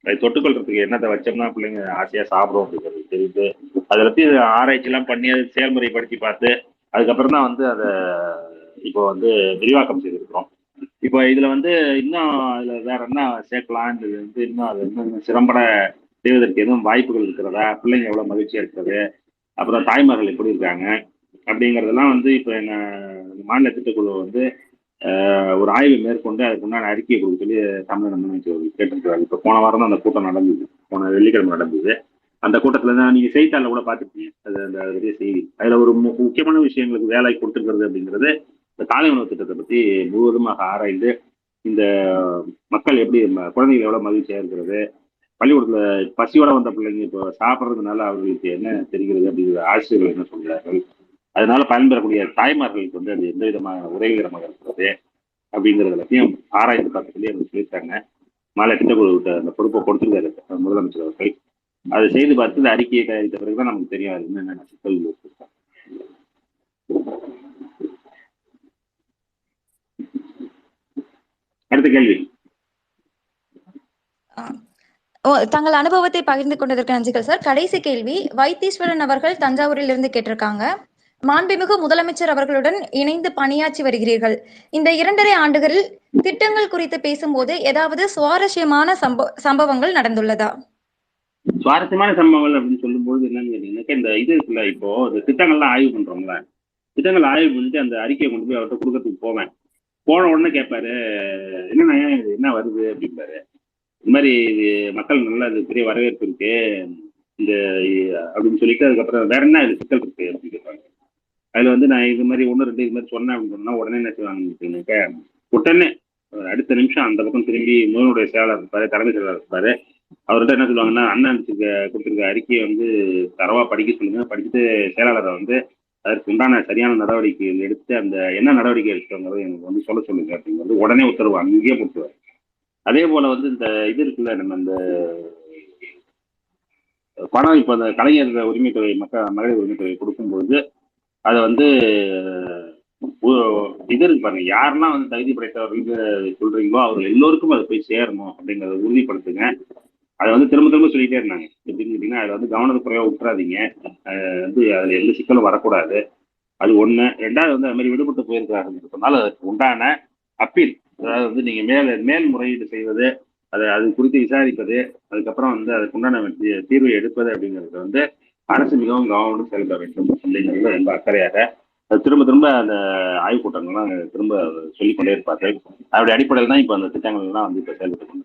அதை தொட்டுக்கொள்றதுக்கு என்னத்தை வச்சோம்னா பிள்ளைங்க ஆசையா சாப்பிடும் அப்படிங்கிறது தெரியுது. அதை பத்தி ஆராய்ச்சி எல்லாம் பண்ணி அதை செயல்முறைப்படுத்தி பார்த்து அதுக்கப்புறம் தான் வந்து அதை இப்போ வந்து விரிவாக்கம் செய்திருக்கிறோம். இப்போ இதுல வந்து இன்னும் இதுல வேற என்ன சேர்க்கலாம், இது வந்து இன்னும் அது இன்னும் சிறம்பட செய்வதற்கு எதுவும் வாய்ப்புகள் இருக்கிறதா, பிள்ளைங்க எவ்வளவு மகிழ்ச்சியா இருக்கிறது, அப்புறம் தாய்மார்கள் எப்படி இருக்காங்க அப்படிங்கிறதெல்லாம் வந்து இப்போ என்ன மாநில திட்டக்குழு வந்து ஒரு ஆய்வு மேற்கொண்டு அதுக்கு உண்டான அறிக்கையை கொடுக்க சொல்லி தமிழக முதலமைச்சர் கேட்டிருக்கிறாரு. இப்போ போன வாரம் தான் அந்த கூட்டம் நடந்தது, போன வெள்ளிக்கிழமை நடந்தது. அந்த கூட்டத்தில் தான் நீங்கள் செய்தித்தாளில் கூட பார்த்துருப்பீங்க, அது அந்த பெரிய செய்தி. அதில் ஒரு முக்கியமான விஷயங்களுக்கு வேலை கொடுத்துருக்கிறது அப்படிங்கிறது இந்த காலை உணவு திட்டத்தை பற்றி முழுவதுமாக ஆராய்ந்து இந்த மக்கள் எப்படி குழந்தைகள் எவ்வளோ மகிழ்ச்சியாக இருக்கிறது, பள்ளிக்கூடத்தில் பசியோட வந்த பிள்ளைங்க இப்போ சாப்பிட்றதுனால அவர்களுக்கு என்ன தெரிகிறது அப்படிங்கிற ஆசிரியர்கள் என்ன சொல்கிறார்கள், அதனால பயன்பெறக்கூடிய தாய்மார்களுக்கு வந்து அது எந்த விதமான உதவிகரமாக இருக்கிறது அப்படிங்கிறது எல்லாத்தையும் ஆராய்ந்து பார்க்க சொல்லி அவங்க சொல்லியிருக்காங்க. மாநில திட்டக்குழு அந்த பொறுப்பை கொடுத்துருக்காரு முதலமைச்சர் அவர்கள். அதை செய்து பார்த்து இந்த அறிக்கையை தயாரித்த பிறகுதான் நமக்கு தெரியும் அது என்னென்ன சிக்கல்கள் இருக்கு. அடுத்த கேள்வி. தங்கள் அனுபவத்தை பகிர்ந்து கொண்டதற்கு நன்றிகள் சார். கடைசி கேள்வி வைத்தீஸ்வரன் அவர்கள் தஞ்சாவூரில் இருந்து கேட்டிருக்காங்க. மாண்புமிகு முதலமைச்சர் அவர்களுடன் இணைந்து பணியாற்றி வருகிறீர்கள். இந்த 2.5 ஆண்டுகளில் திட்டங்கள் குறித்து பேசும்போது ஏதாவது சுவாரஸ்யமான சம்பவங்கள் நடந்துள்ளதா? சுவாரஸ்யமான சம்பவங்கள் அப்படின்னு சொல்லும்போது என்னன்னு கேட்டீங்கன்னாக்கா, இந்த இது இருக்குல்ல, இப்போ இந்த திட்டங்கள்லாம் ஆய்வு பண்றோம்ல, திட்டங்கள் ஆய்வு பண்ணிட்டு அந்த அறிக்கையை கொண்டு போய் அவர்கிட்ட கொடுக்கறதுக்கு போவேன். போன உடனே கேட்பாரு, என்னண்ணா இது என்ன வருது அப்படிம்பாரு. இந்த மாதிரி இது மக்கள் நல்லா இது பெரிய வரவேற்பு இருக்கு இந்த அப்படின்னு சொல்லிட்டு, அதுக்கப்புறம் வேற என்ன இது சிக்கல் இருக்கு அப்படின்னு கேட்பாங்க. அதுல வந்து நான் இது மாதிரி 1, 2 இது மாதிரி சொன்னேன் அப்படின்னு சொன்னா உடனே என்ன செய்வாங்க அப்படின்னாக்க, உடனே அடுத்த நிமிஷம் அந்த பக்கம் திரும்பி முதலுடைய செயலாளர் இருப்பாரு, தலைமை செயலாளர் இருப்பாரு. அவர்கிட்ட என்ன சொல்லுவாங்கன்னா, அண்ணன் கொடுத்துருக்க அறிக்கையை வந்து தரவா படிக்க சொல்லுங்க, படிச்சுட்டு செயலாளரை வந்து அதற்கு உண்டான சரியான நடவடிக்கைகள் எடுத்து அந்த என்ன நடவடிக்கை எடுத்துங்கிறத எனக்கு வந்து சொல்ல சொல்லுங்க அப்படிங்கிறது உடனே உத்தரவு அங்கேயே கொடுத்துருவார். அதே போல வந்து இந்த இது இருக்குல்ல, நம்ம இந்த பணம் இப்போ அந்த கலைஞர் உரிமை தொகை மகளிர் உரிமை தொகை கொடுக்கும்போது அதை வந்து இது இருக்கு பாருங்க, யாரெல்லாம் வந்து தகுதி படைத்தவர்கள் சொல்றீங்களோ அவர்கள் எல்லோருக்கும் அதை போய் சேரணும் அப்படிங்கிறத உறுதிப்படுத்துங்க. அதை வந்து திரும்ப திரும்ப சொல்லிட்டே இருந்தாங்க. எப்படின்னு கேட்டீங்கன்னா, அதில் வந்து கவனக்குறைவா விட்டுறாதீங்க, வந்து அதில் எந்த சிக்கலும் வரக்கூடாது. அது ஒன்று. ரெண்டாவது வந்து அது மாதிரி விடுபட்டு போயிருக்கிறார்கள் சொன்னால் அதுக்கு உண்டான அப்பீல், அதாவது வந்து நீங்கள் மேல்முறையீடு செய்வது, அது குறித்து விசாரிப்பது, அதுக்கப்புறம் வந்து அதுக்கு உண்டான தீர்வை எடுப்பது அப்படிங்கிறது வந்து அரசு மிகவும் கவனம் செலுத்த வேண்டும் அப்படிங்கிறது ரொம்ப அக்கறையாக திரும்ப திரும்ப அந்த ஆய்வுக் கூட்டங்கள்லாம் திரும்ப சொல்லிக்கொண்டே இருப்பார்கள். அப்படி அடிப்படையில் தான் இப்போ அந்த திட்டங்கள்லாம் வந்து இப்போ செயல்பட்டு கொண்டு